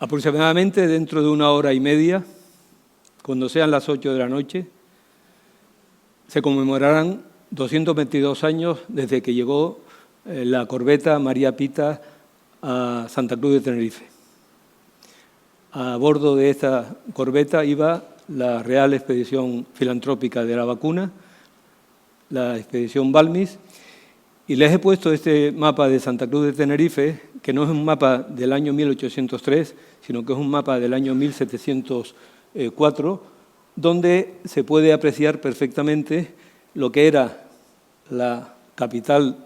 Aproximadamente dentro de 1 hora y media, cuando sean las 8 de la noche, se conmemorarán 222 años desde que llegó la corbeta María Pita a Santa Cruz de Tenerife. A bordo de esta corbeta iba la Real Expedición Filantrópica de la Vacuna, la Expedición Balmis, y les he puesto este mapa de Santa Cruz de Tenerife, que no es un mapa del año 1803, sino que es un mapa del año 1704, donde se puede apreciar perfectamente lo que era la capital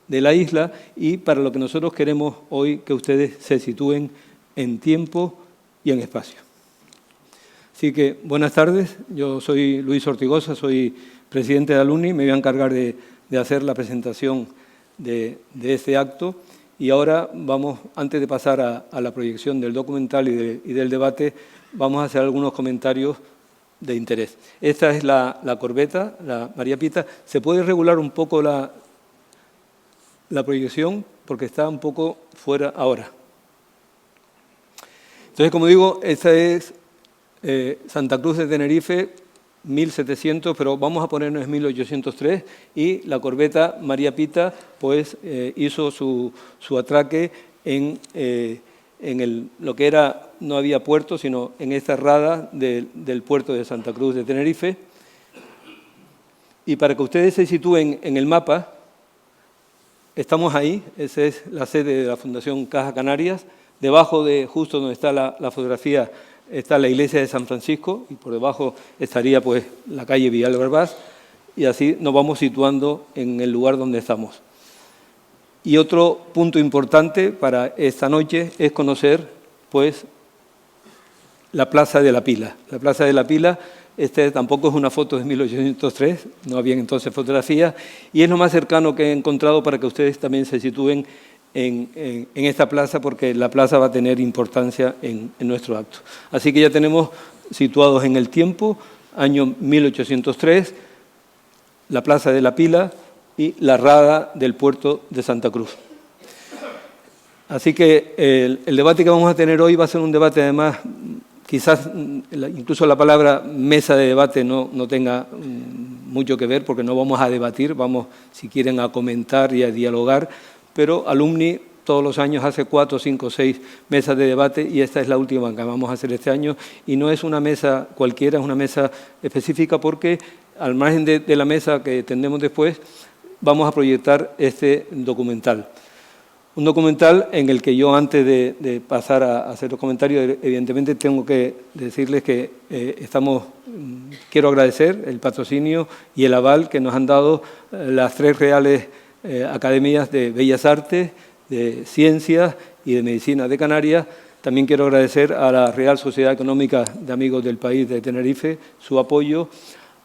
de la isla y para lo que nosotros queremos hoy que ustedes se sitúen en tiempo y en espacio. Así que, buenas tardes, yo soy Luis Ortigosa, soy presidente de Alumni, me voy a encargar de hacer la presentación de este acto y ahora vamos, antes de pasar a la proyección del documental y del debate, vamos a hacer algunos comentarios de interés. Esta es la corbeta, la María Pita. Se puede regular un poco la proyección porque está un poco fuera ahora. Entonces, como digo, esta es Santa Cruz de Tenerife, 1700, pero vamos a ponernos en 1803, y la corbeta María Pita pues, hizo su atraque en lo que era, no había puerto, sino en esta rada del puerto de Santa Cruz de Tenerife. Y para que ustedes se sitúen en el mapa, estamos ahí, esa es la sede de la Fundación Caja Canarias. Debajo de, justo donde está la fotografía, está la iglesia de San Francisco y por debajo estaría pues la calle Villalbarbás y así nos vamos situando en el lugar donde estamos. Y otro punto importante para esta noche es conocer pues la Plaza de la Pila. La Plaza de la Pila, tampoco es una foto de 1803, no había entonces fotografías y es lo más cercano que he encontrado para que ustedes también se sitúen en esta plaza, porque la plaza va a tener importancia en nuestro acto. Así que ya tenemos situados en el tiempo, año 1803, la Plaza de la Pila y la rada del puerto de Santa Cruz. Así que el debate que vamos a tener hoy va a ser un debate, además, quizás incluso la palabra mesa de debate no tenga mucho que ver, porque no vamos a debatir, vamos, si quieren, a comentar y a dialogar, pero Alumni todos los años hace 4, 5, 6 mesas de debate y esta es la última que vamos a hacer este año y no es una mesa cualquiera, es una mesa específica porque al margen de la mesa que tendremos después vamos a proyectar este documental. Un documental en el que yo antes de pasar a hacer los comentarios evidentemente tengo que decirles que quiero agradecer el patrocinio y el aval que nos han dado las 3 reales academias de Bellas Artes, de Ciencias y de Medicina de Canarias. También quiero agradecer a la Real Sociedad Económica de Amigos del País de Tenerife su apoyo,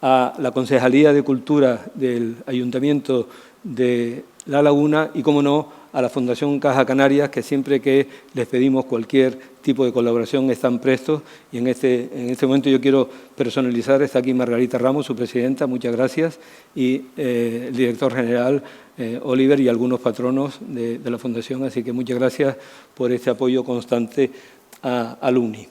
a la Concejalía de Cultura del Ayuntamiento de La Laguna y, como no, a la Fundación Caja Canarias, que siempre que les pedimos cualquier tipo de colaboración están prestos. Y en este momento yo quiero personalizar, está aquí Margarita Ramos, su presidenta, muchas gracias, y el director general Oliver y algunos patronos de la Fundación, así que muchas gracias por este apoyo constante a Alumni.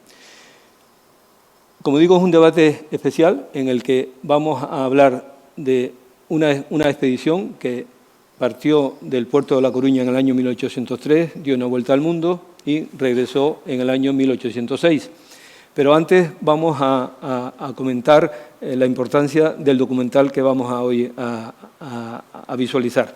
Como digo, es un debate especial en el que vamos a hablar de una expedición que partió del puerto de La Coruña en el año 1803, dio una vuelta al mundo y regresó en el año 1806. Pero antes vamos a comentar la importancia del documental que vamos hoy a visualizar.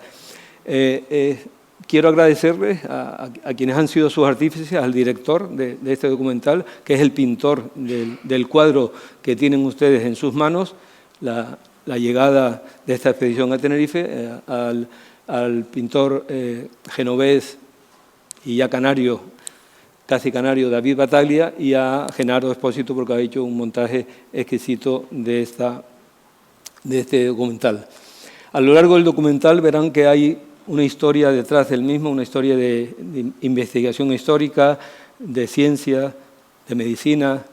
Quiero agradecerles a quienes han sido sus artífices, al director de este documental, que es el pintor del cuadro que tienen ustedes en sus manos, la llegada de esta expedición a Tenerife, al pintor genovés y ya canario, casi canario, David Bataglia, y a Genaro Espósito, porque ha hecho un montaje exquisito de este documental. A lo largo del documental verán que hay una historia detrás del mismo, una historia de investigación histórica, de ciencia, de medicina,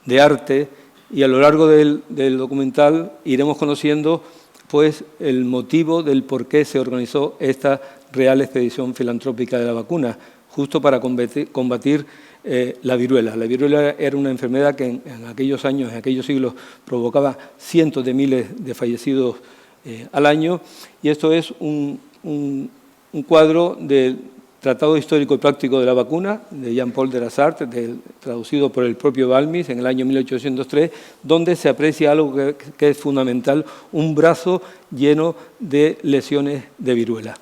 de arte, y a lo largo del documental iremos conociendo pues, el motivo del por qué se organizó esta Real Expedición Filantrópica de la Vacuna, justo para combatir la viruela. La viruela era una enfermedad que en aquellos años, en aquellos siglos, provocaba cientos de miles de fallecidos al año, y esto es un cuadro del Tratado Histórico y Práctico de la Vacuna, de Jean-Paul Delassart, traducido por el propio Balmis en el año 1803, donde se aprecia algo que es fundamental, un brazo lleno de lesiones de viruela.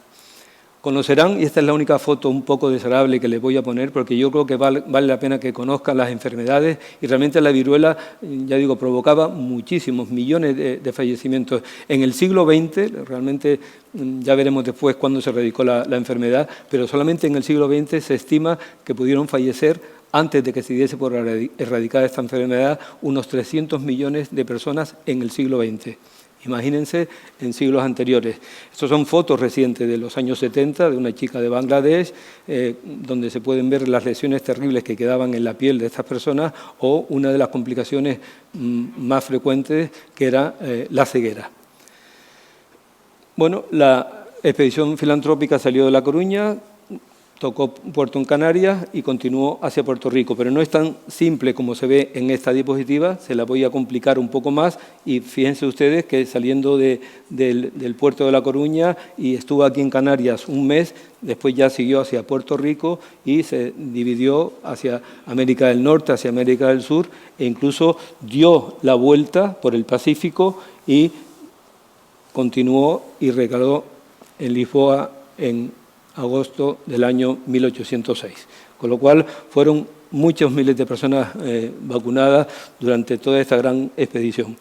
Conocerán, y esta es la única foto un poco desagradable que les voy a poner, porque yo creo que vale la pena que conozcan las enfermedades, y realmente la viruela, ya digo, provocaba muchísimos, millones de fallecimientos. En el siglo XX, realmente ya veremos después cuándo se erradicó la enfermedad, pero solamente en el siglo XX se estima que pudieron fallecer, antes de que se diese por erradicada esta enfermedad, unos 300 millones de personas en el siglo XX. Imagínense en siglos anteriores. Estos son fotos recientes de los años 70 de una chica de Bangladesh, donde se pueden ver las lesiones terribles que quedaban en la piel de estas personas, o una de las complicaciones más frecuentes, que era la ceguera. Bueno, la expedición filantrópica salió de La Coruña, tocó Puerto en Canarias y continuó hacia Puerto Rico, pero no es tan simple como se ve en esta diapositiva, se la voy a complicar un poco más, y fíjense ustedes que saliendo del puerto de La Coruña y estuvo aquí en Canarias un mes, después ya siguió hacia Puerto Rico y se dividió hacia América del Norte, hacia América del Sur, e incluso dio la vuelta por el Pacífico y continuó y recaló en Lisboa en agosto del año 1806, con lo cual fueron muchos miles de personas vacunadas durante toda esta gran expedición.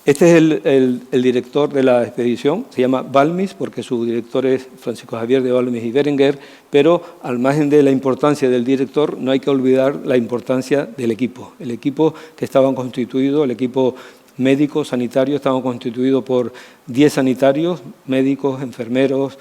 Este es el director de la expedición, se llama Balmis, porque su director es Francisco Javier de Balmis y Berenguer, pero al margen de la importancia del director, no hay que olvidar la importancia del equipo. El equipo que estaba constituido, el equipo médico, sanitario, estaba constituido por 10 sanitarios, médicos, enfermeros.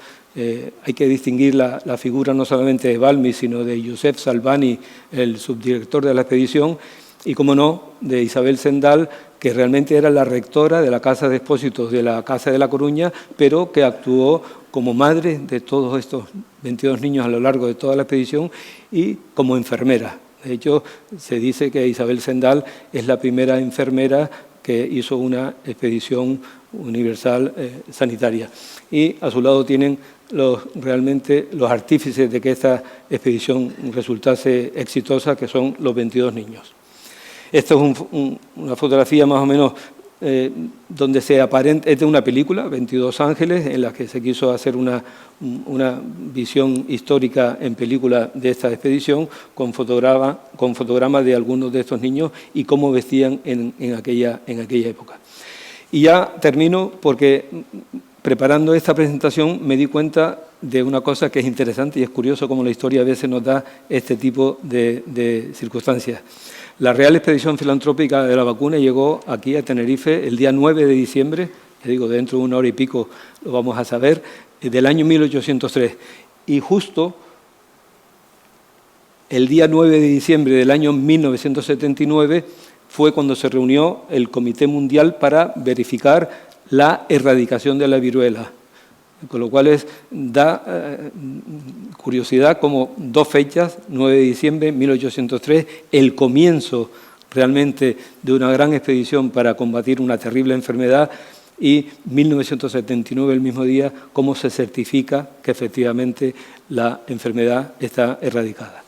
Hay que distinguir la figura no solamente de Balmis, sino de Josep Salvani, el subdirector de la expedición, y, como no, de Isabel Sendal, que realmente era la rectora de la Casa de Expósitos de la Casa de La Coruña, pero que actuó como madre de todos estos 22 niños a lo largo de toda la expedición y como enfermera. De hecho, se dice que Isabel Sendal es la primera enfermera que hizo una expedición universal sanitaria. Y a su lado tienen realmente los artífices de que esta expedición resultase exitosa, que son los 22 niños. Esta es una fotografía más o menos donde se aparenta, es de una película, 22 ángeles, en la que se quiso hacer una visión histórica en película de esta expedición, con fotogramas de algunos de estos niños y cómo vestían en aquella época. Y ya termino, porque preparando esta presentación me di cuenta de una cosa que es interesante, y es curioso cómo la historia a veces nos da este tipo de circunstancias. La Real Expedición Filantrópica de la Vacuna llegó aquí a Tenerife el día 9 de diciembre, les digo, dentro de una hora y pico lo vamos a saber, del año 1803. Y justo el día 9 de diciembre del año 1979 fue cuando se reunió el Comité Mundial para verificar la erradicación de la viruela. Con lo cual da curiosidad como dos fechas, 9 de diciembre de 1803, el comienzo realmente de una gran expedición para combatir una terrible enfermedad, y 1979, el mismo día, cómo se certifica que efectivamente la enfermedad está erradicada.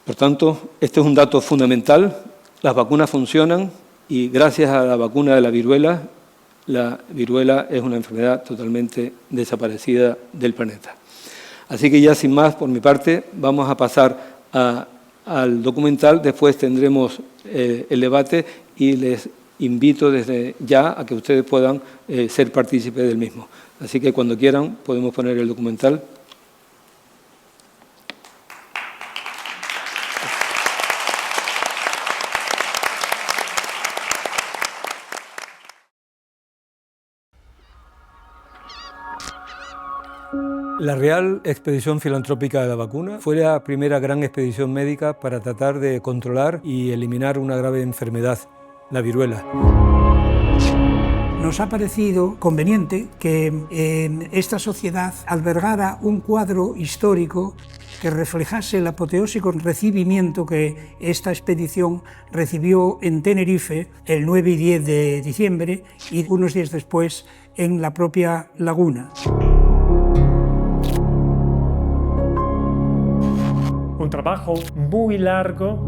Por tanto, este es un dato fundamental, las vacunas funcionan, y gracias a la vacuna de la viruela es una enfermedad totalmente desaparecida del planeta. Así que ya sin más, por mi parte, vamos a pasar al documental. Después tendremos el debate y les invito desde ya a que ustedes puedan ser partícipes del mismo. Así que cuando quieran podemos poner el documental. La Real Expedición Filantrópica de la Vacuna fue la primera gran expedición médica para tratar de controlar y eliminar una grave enfermedad, la viruela. Nos ha parecido conveniente que en esta sociedad albergara un cuadro histórico que reflejase el apoteósico recibimiento que esta expedición recibió en Tenerife el 9 y 10 de diciembre y unos días después en la propia laguna. Un trabajo muy largo,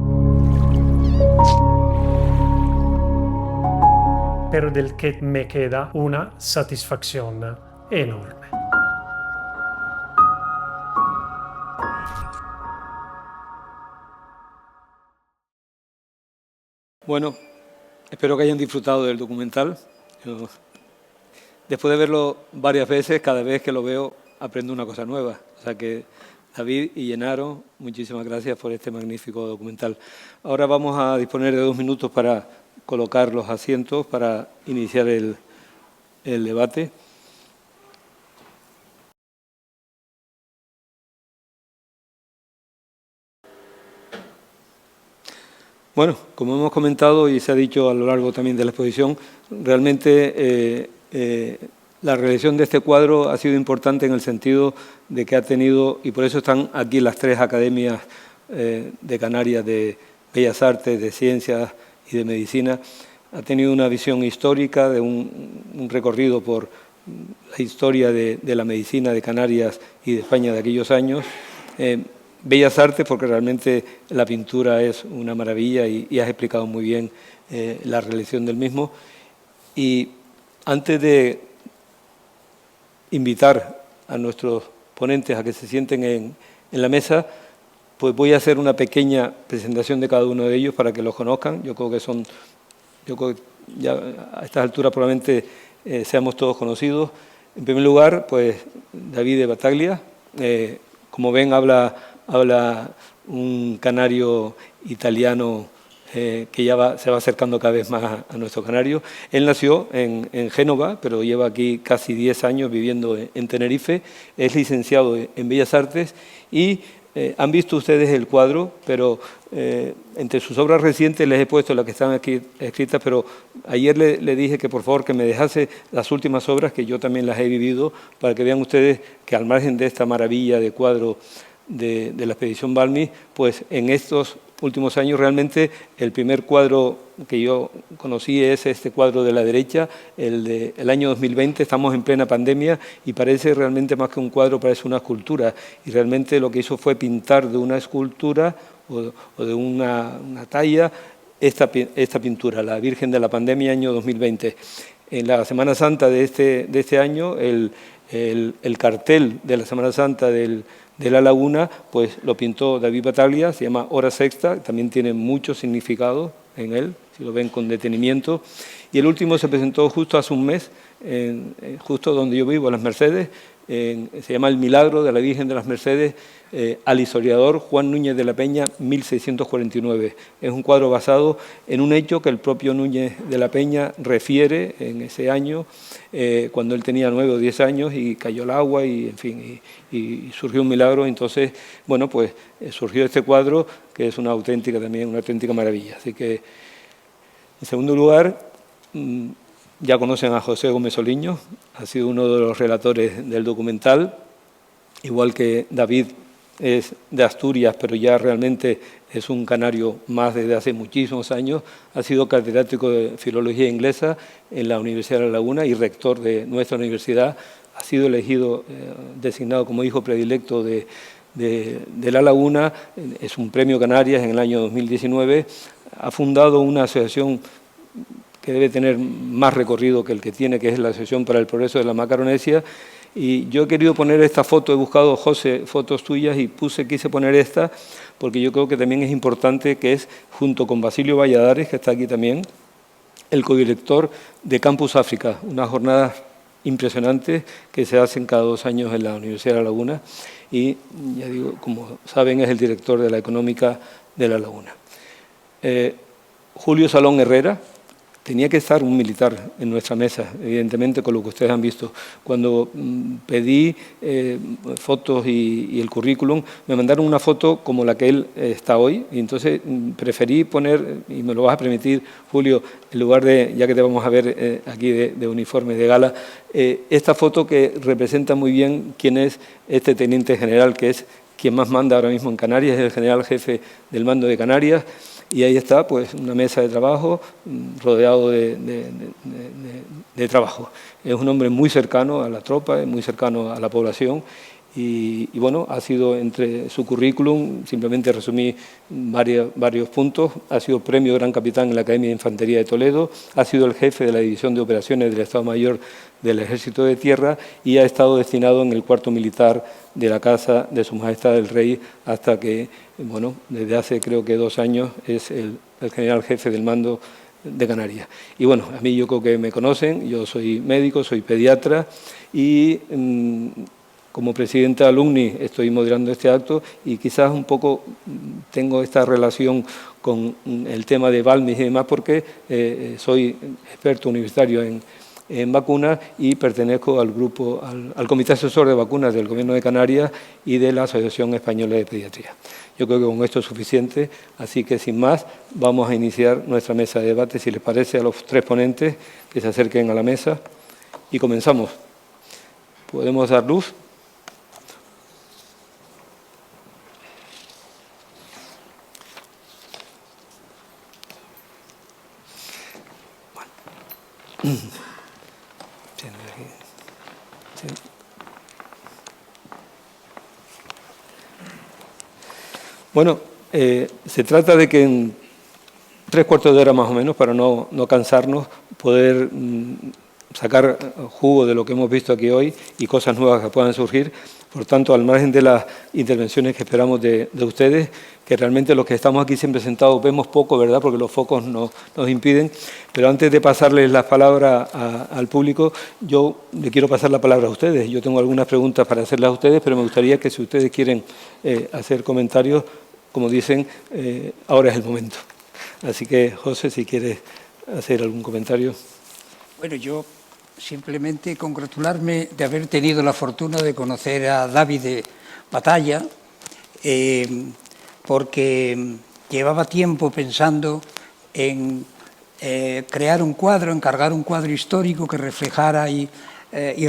pero del que me queda una satisfacción enorme. Bueno, espero que hayan disfrutado del documental. Después de verlo varias veces, cada vez que lo veo aprendo una cosa nueva. O sea que David y Llenaro, muchísimas gracias por este magnífico documental. Ahora vamos a disponer de 2 minutos para colocar los asientos para iniciar el debate. Bueno, como hemos comentado y se ha dicho a lo largo también de la exposición, realmente la realización de este cuadro ha sido importante en el sentido de que ha tenido, y por eso están aquí las 3 academias de Canarias de Bellas Artes, de Ciencias y de Medicina, ha tenido una visión histórica de un recorrido por la historia de la medicina de Canarias y de España de aquellos años. Bellas Artes, porque realmente la pintura es una maravilla y has explicado muy bien la realización del mismo. Y antes de invitar a nuestros ponentes a que se sienten en la mesa, pues voy a hacer una pequeña presentación de cada uno de ellos para que los conozcan. Yo creo que ya a estas alturas probablemente seamos todos conocidos. En primer lugar, pues David de Battaglia, como ven habla un canario italiano que ya se va acercando cada vez más a nuestro canario. Él nació en Génova, pero lleva aquí casi 10 años viviendo en Tenerife. Es licenciado en Bellas Artes y han visto ustedes el cuadro, pero entre sus obras recientes les he puesto las que están aquí escritas, pero ayer le dije que por favor que me dejase las últimas obras, que yo también las he vivido, para que vean ustedes que al margen de esta maravilla de cuadro de la expedición Balmy, pues en estos últimos años realmente el primer cuadro que yo conocí es este cuadro de la derecha, el del año 2020, estamos en plena pandemia y parece realmente más que un cuadro, parece una escultura, y realmente lo que hizo fue pintar de una escultura o de una talla esta pintura, la Virgen de la Pandemia, año 2020. En la Semana Santa de este año, el cartel de la Semana Santa de la Laguna, pues lo pintó David Battaglia, se llama Hora Sexta, también tiene mucho significado en él, si lo ven con detenimiento. Y el último se presentó justo hace un mes, justo donde yo vivo, en Las Mercedes, se llama El Milagro de la Virgen de las Mercedes, al historiador Juan Núñez de la Peña, 1649. Es un cuadro basado en un hecho que el propio Núñez de la Peña refiere en ese año, cuando él tenía 9 o 10 años y cayó el agua y, en fin, y surgió un milagro. Entonces, bueno, pues surgió este cuadro que es una auténtica maravilla. Así que, en segundo lugar, ya conocen a José Gómez Soliño, ha sido uno de los relatores del documental, igual que David es de Asturias, pero ya realmente es un canario más desde hace muchísimos años. Ha sido catedrático de Filología Inglesa en la Universidad de La Laguna y rector de nuestra universidad. Ha sido elegido, designado como hijo predilecto de La Laguna. Es un premio Canarias en el año 2019. Ha fundado una asociación que debe tener más recorrido que el que tiene, que es la Asociación para el Progreso de la Macaronesia. Y yo he querido poner esta foto, he buscado, José, fotos tuyas y quise poner esta, porque yo creo que también es importante, que es, junto con Basilio Valladares, que está aquí también, el codirector de Campus África, unas jornadas impresionantes que se hacen cada 2 años en la Universidad de La Laguna, y ya digo, como saben, es el director de la Económica de La Laguna. Julio Salón Herrera, tenía que estar un militar en nuestra mesa, evidentemente, con lo que ustedes han visto. Cuando pedí fotos y el currículum, me mandaron una foto como la que él está hoy, y entonces preferí poner, y me lo vas a permitir, Julio, en lugar de, ya que te vamos a ver aquí de uniforme de gala, esta foto que representa muy bien quién es este teniente general, que es quien más manda ahora mismo en Canarias, es el general jefe del mando de Canarias, y ahí está, pues, una mesa de trabajo rodeado de trabajo. Es un hombre muy cercano a la tropa, muy cercano a la población, y bueno, ha sido entre su currículum, simplemente resumí varios puntos, ha sido premio Gran Capitán en la Academia de Infantería de Toledo, ha sido el jefe de la División de Operaciones del Estado Mayor del Ejército de Tierra y ha estado destinado en el Cuarto Militar de la Casa de Su Majestad el Rey hasta que, bueno, desde hace creo que 2 años es el general jefe del mando de Canarias. Y bueno, a mí yo creo que me conocen, yo soy médico, soy pediatra y como presidente de Alumni estoy moderando este acto y quizás un poco tengo esta relación con el tema de Balmis y demás porque soy experto universitario en vacunas y pertenezco al grupo, al Comité Asesor de Vacunas del Gobierno de Canarias y de la Asociación Española de Pediatría. Yo creo que con esto es suficiente, así que sin más vamos a iniciar nuestra mesa de debate, si les parece a los 3 ponentes que se acerquen a la mesa y comenzamos. ¿Podemos dar luz? Bueno, se trata de que en 3/4 de hora más o menos, para no cansarnos, poder sacar jugo de lo que hemos visto aquí hoy y cosas nuevas que puedan surgir. Por tanto, al margen de las intervenciones que esperamos de ustedes, que realmente los que estamos aquí siempre sentados vemos poco, ¿verdad?, porque los focos nos impiden. Pero antes de pasarles la palabra al público, yo le quiero pasar la palabra a ustedes. Yo tengo algunas preguntas para hacerles a ustedes, pero me gustaría que si ustedes quieren hacer comentarios, como dicen, ahora es el momento. Así que, José, si quieres hacer algún comentario. Bueno, yo simplemente congratularme de haber tenido la fortuna de conocer a Davide Battaglia, porque llevaba tiempo pensando en crear un cuadro, encargar un cuadro histórico que reflejara y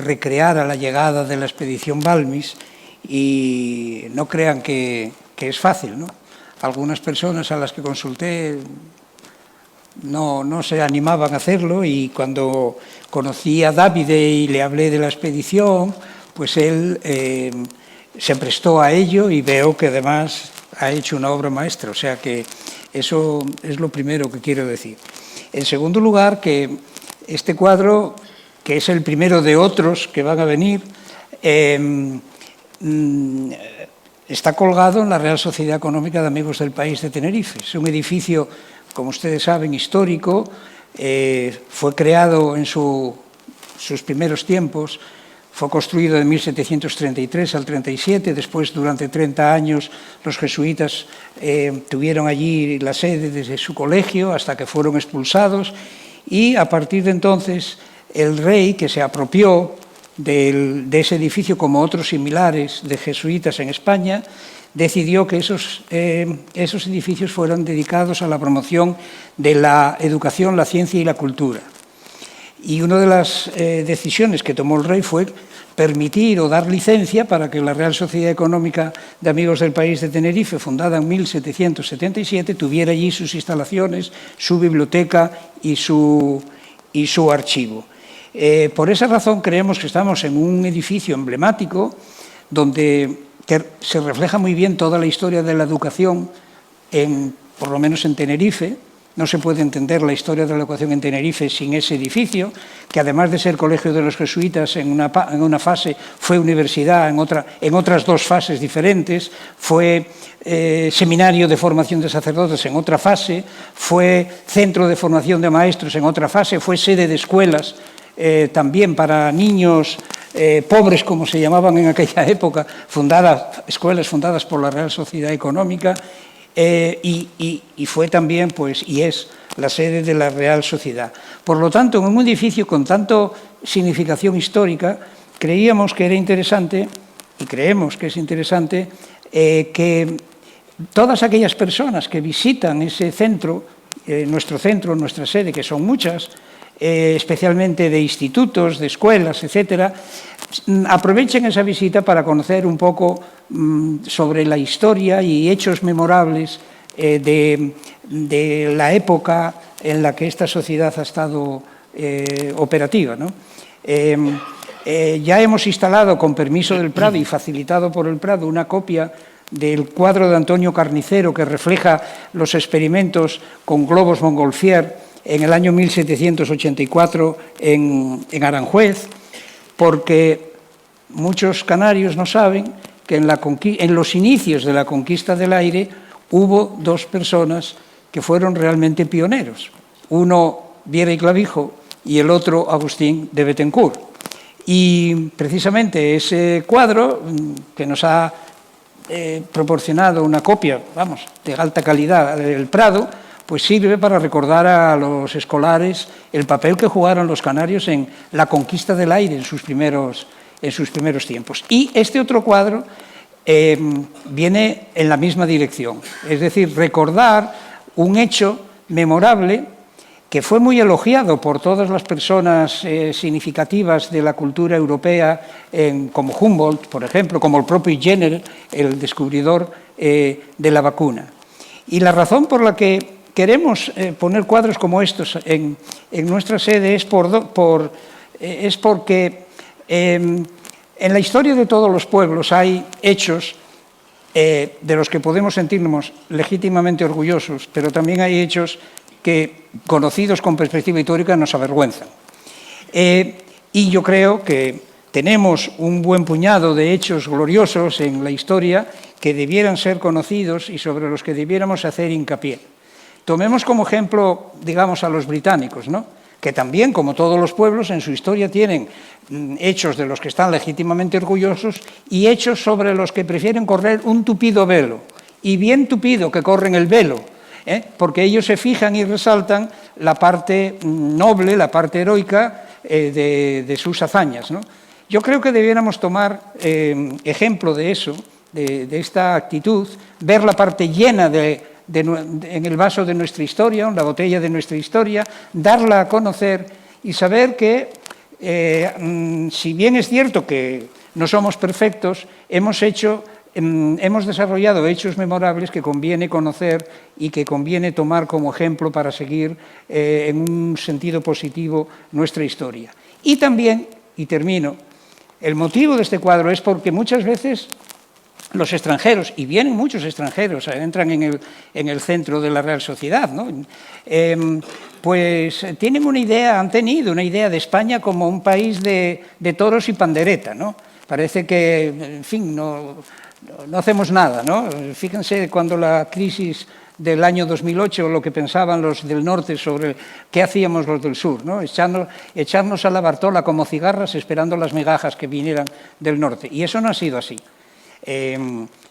recreara la llegada de la expedición Balmis, y no crean que es fácil, ¿no? Algunas personas a las que consulté no se animaban a hacerlo, y cuando conocí a Davide y le hablé de la expedición, pues él se prestó a ello y veo que además ha hecho una obra maestra, o sea que eso es lo primero que quiero decir. En segundo lugar, que este cuadro, que es el primero de otros que van a venir, está colgado en la Real Sociedad Económica de Amigos del País de Tenerife. Es un edificio, como ustedes saben, histórico, fue creado en sus primeros tiempos, fue construido de 1733 al 37, después durante 30 años los jesuitas tuvieron allí la sede desde su colegio hasta que fueron expulsados, y a partir de entonces el rey, que se apropió de ese edificio como otros similares de jesuitas en España, decidió que esos edificios fueran dedicados a la promoción de la educación, la ciencia y la cultura. Y una de las decisiones que tomó el rey fue permitir o dar licencia para que la Real Sociedad Económica de Amigos del País de Tenerife, fundada en 1777, tuviera allí sus instalaciones, su biblioteca y su archivo. Por esa razón creemos que estamos en un edificio emblemático donde se refleja muy bien toda la historia de la educación, por lo menos en Tenerife. No se puede entender la historia de la educación en Tenerife sin ese edificio, que además de ser colegio de los jesuitas en una fase, fue universidad en otras 2 fases diferentes, fue seminario de formación de sacerdotes en otra fase, fue centro de formación de maestros en otra fase, fue sede de escuelas también para niños pobres, como se llamaban en aquella época, escuelas fundadas por la Real Sociedad Económica, y fue también, pues, y es la sede de la Real Sociedad. Por lo tanto, en un edificio con tanto significación histórica, creíamos que era interesante, y creemos que es interesante, que todas aquellas personas que visitan ese centro, nuestra sede, que son muchas, especialmente de institutos, de escuelas, etcétera, aprovechen esa visita para conocer un poco sobre la historia y hechos memorables de la época en la que esta sociedad ha estado operativa, ¿no? Ya hemos instalado, con permiso del Prado y facilitado por el Prado, una copia del cuadro de Antonio Carnicero que refleja los experimentos con globos Montgolfier en el año 1784 en Aranjuez, porque muchos canarios no saben que en los inicios de la conquista del aire hubo dos personas que fueron realmente pioneros. Uno, Viera y Clavijo, y el otro, Agustín de Bethencourt. Y precisamente ese cuadro, que nos ha proporcionado una copia, vamos, de alta calidad del Prado, pues sirve para recordar a los escolares el papel que jugaron los canarios en la conquista del aire en sus primeros tiempos. Y este otro cuadro viene en la misma dirección, es decir, recordar un hecho memorable que fue muy elogiado por todas las personas significativas de la cultura europea, como Humboldt, por ejemplo, como el propio Jenner, el descubridor de la vacuna. Y la razón por la que queremos poner cuadros como estos en nuestra sede es porque en la historia de todos los pueblos hay hechos de los que podemos sentirnos legítimamente orgullosos, pero también hay hechos que, conocidos con perspectiva histórica, nos avergüenzan. Y yo creo que tenemos un buen puñado de hechos gloriosos en la historia que debieran ser conocidos y sobre los que debiéramos hacer hincapié. Tomemos como ejemplo, digamos, a los británicos, ¿no?, que también, como todos los pueblos, en su historia tienen hechos de los que están legítimamente orgullosos y hechos sobre los que prefieren correr un tupido velo, y bien tupido que corren el velo, porque ellos se fijan y resaltan la parte noble, la parte heroica de sus hazañas, ¿no? Yo creo que debiéramos tomar ejemplo de eso, de esta actitud, ver la parte llena en el vaso de nuestra historia, en la botella de nuestra historia, darla a conocer y saber que, si bien es cierto que no somos perfectos, hemos desarrollado hechos memorables que conviene conocer y que conviene tomar como ejemplo para seguir en un sentido positivo nuestra historia. Y también, y termino, el motivo de este cuadro es porque muchas veces los extranjeros, y vienen muchos extranjeros, entran en el centro de la Real Sociedad, ¿no?, pues tienen han tenido una idea de España como un país de toros y pandereta, ¿no? Parece que, en fin, no hacemos nada, ¿no? Fíjense cuando la crisis del año 2008, lo que pensaban los del norte sobre qué hacíamos los del sur, ¿no? Echarnos a la Bartola como cigarras esperando las migajas que vinieran del norte. Y eso no ha sido así.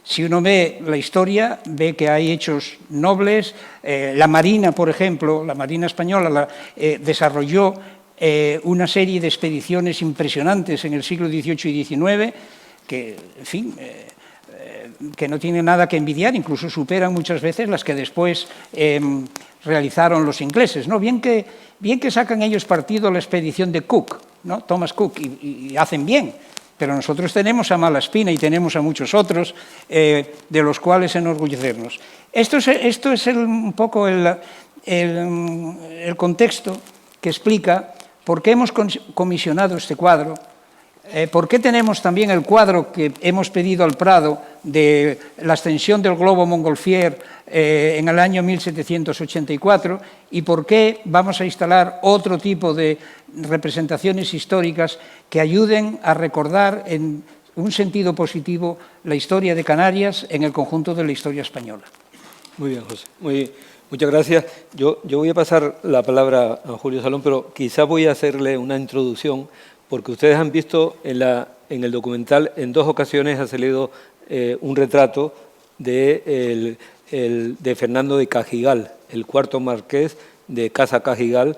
Si uno ve la historia, ve que hay hechos nobles. La Marina, por ejemplo, la Marina española desarrolló una serie de expediciones impresionantes en el siglo XVIII y XIX, que, en fin, que no tienen nada que envidiar, incluso superan muchas veces las que después realizaron los ingleses, ¿no? Bien que sacan ellos partido a la expedición de Cook, ¿no?, Thomas Cook, y hacen bien. Pero nosotros tenemos a Malaspina y tenemos a muchos otros de los cuales enorgullecernos. Esto es un poco el contexto que explica por qué hemos comisionado este cuadro, por qué tenemos también el cuadro que hemos pedido al Prado de la ascensión del globo Montgolfier en el año 1784 y por qué vamos a instalar otro tipo de representaciones históricas que ayuden a recordar en un sentido positivo la historia de Canarias en el conjunto de la historia española. Muy bien, José. Muchas gracias. Yo voy a pasar la palabra a Julio Salón, pero quizá voy a hacerle una introducción, porque ustedes han visto en el documental, en 2 ocasiones ha salido un retrato de Fernando de Cajigal, el 4º marqués de Casa Cajigal,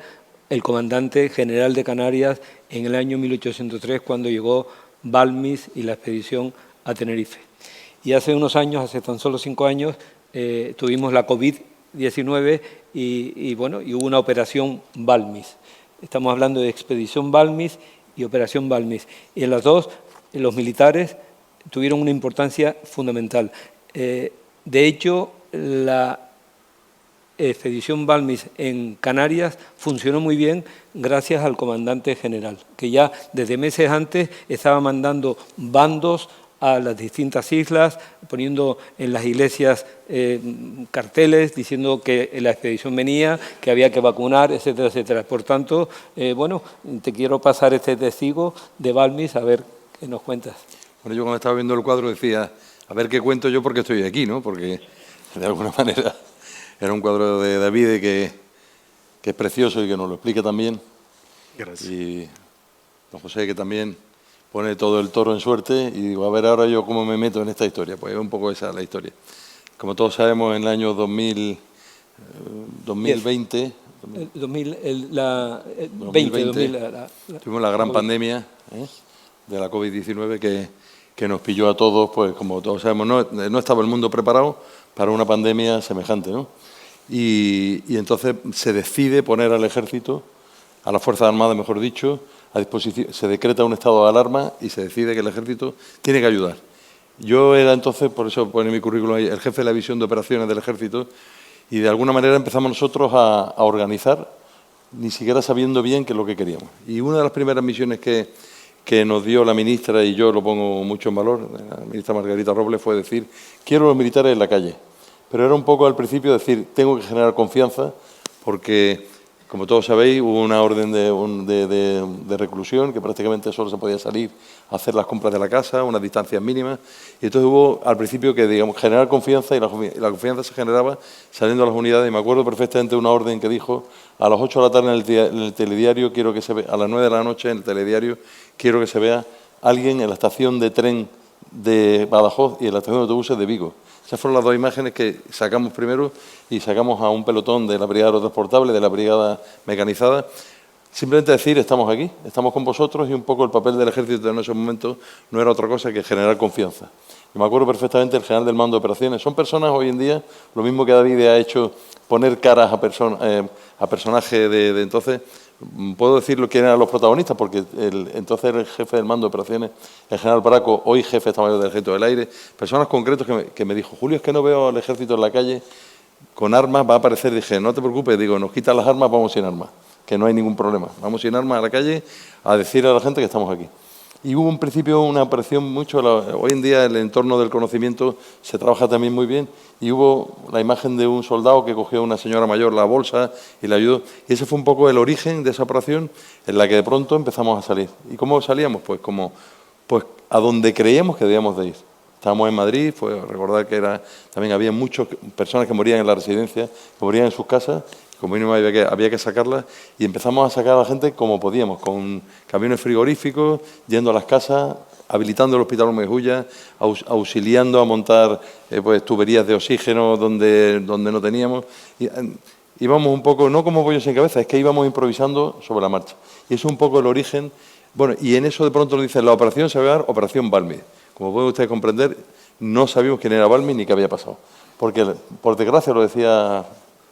el comandante general de Canarias en el año 1803, cuando llegó Balmis y la expedición a Tenerife. Y hace unos años, hace tan solo 5 años, tuvimos la COVID-19 y hubo una operación Balmis. Estamos hablando de expedición Balmis y operación Balmis. Y en las dos, los militares tuvieron una importancia fundamental. De hecho, la expedición Balmis en Canarias funcionó muy bien gracias al comandante general, que ya desde meses antes estaba mandando bandos a las distintas islas, poniendo en las iglesias carteles diciendo que la expedición venía, que había que vacunar, etcétera, etcétera. Por tanto, te quiero pasar este testigo de Balmis, a ver qué nos cuentas. Bueno, yo cuando estaba viendo el cuadro decía, a ver qué cuento yo porque estoy aquí, ¿no? Porque de alguna manera era un cuadro de David que es precioso y que nos lo explica también. Gracias. Y don José, que también pone todo el toro en suerte, y digo, a ver ahora yo cómo me meto en esta historia. Pues es un poco esa la historia. Como todos sabemos, en el año 2020... 2020 tuvimos la gran pandemia de la COVID-19 que nos pilló a todos, pues como todos sabemos, no estaba el mundo preparado para una pandemia semejante, ¿no? Y entonces se decide poner al Ejército, a las Fuerzas Armadas, mejor dicho, a disposición, se decreta un estado de alarma y se decide que el Ejército tiene que ayudar. Yo era entonces, por eso pone mi currículum ahí, el jefe de la división de operaciones del Ejército, y de alguna manera empezamos nosotros a organizar, ni siquiera sabiendo bien qué es lo que queríamos. Y una de las primeras misiones que nos dio la ministra, y yo lo pongo mucho en valor, la ministra Margarita Robles, fue decir, quiero los militares en la calle. Pero era un poco al principio decir, tengo que generar confianza, porque, como todos sabéis, hubo una orden de reclusión, que prácticamente solo se podía salir a hacer las compras de la casa, unas distancias mínimas, y entonces hubo al principio que, digamos, generar confianza, y la confianza se generaba saliendo a las unidades, y me acuerdo perfectamente de una orden que dijo, a las 8 de la tarde en el telediario, quiero que se vea, a las 9 de la noche en el telediario, quiero que se vea alguien en la estación de tren de Badajoz y en la estación de autobuses de Vigo. Esas fueron las dos imágenes que sacamos primero, y sacamos a un pelotón de la Brigada Aerotransportable, de la Brigada Mecanizada. Simplemente decir, estamos aquí, estamos con vosotros, y un poco el papel del Ejército en ese momento no era otra cosa que generar confianza. Y me acuerdo perfectamente el general del mando de operaciones. Son personas hoy en día, lo mismo que David ha hecho, poner caras a personajes de entonces. Puedo decir quién eran los protagonistas, porque entonces el jefe del mando de operaciones, el general Braco, hoy jefe de Estado Mayor del Ejército del Aire, personas concretas que me dijo, Julio, es que no veo al Ejército en la calle con armas, va a aparecer. Dije, no te preocupes, digo, nos quitan las armas, vamos sin armas, que no hay ningún problema. Vamos sin armas a la calle a decir a la gente que estamos aquí. Y hubo en principio una aparición mucho, hoy en día el entorno del conocimiento se trabaja también muy bien, y hubo la imagen de un soldado que cogió a una señora mayor la bolsa y le ayudó, y ese fue un poco el origen de esa operación en la que de pronto empezamos a salir. ¿Y cómo salíamos? Pues a donde creíamos que debíamos de ir. Estábamos en Madrid, recordar que también había muchas personas que morían en la residencia, que morían en sus casas, como mínimo había que sacarlas, y empezamos a sacar a la gente como podíamos, con camiones frigoríficos, yendo a las casas, habilitando el Hospital Mejulla, auxiliando a montar tuberías de oxígeno donde no teníamos. Íbamos un poco, no como pollos sin cabeza, es que íbamos improvisando sobre la marcha. Y eso es un poco el origen. Bueno, y en eso de pronto nos dicen, la operación se va a llamar Operación Balmis. Como pueden ustedes comprender, no sabíamos quién era Balmis ni qué había pasado. Porque, por desgracia, lo decía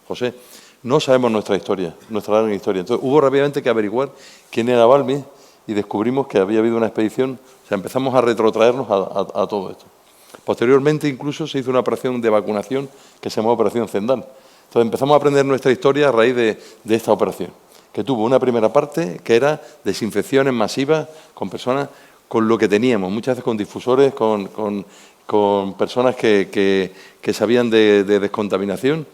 José, no sabemos nuestra historia, nuestra larga historia. Entonces hubo rápidamente que averiguar quién era Balmis, y descubrimos que había habido una expedición. O sea, empezamos a retrotraernos a todo esto. Posteriormente incluso se hizo una operación de vacunación que se llamó Operación Zendal. Entonces empezamos a aprender nuestra historia a raíz de esta operación, que tuvo una primera parte que era desinfecciones masivas con personas, con lo que teníamos, muchas veces con difusores, con personas que sabían de descontaminación.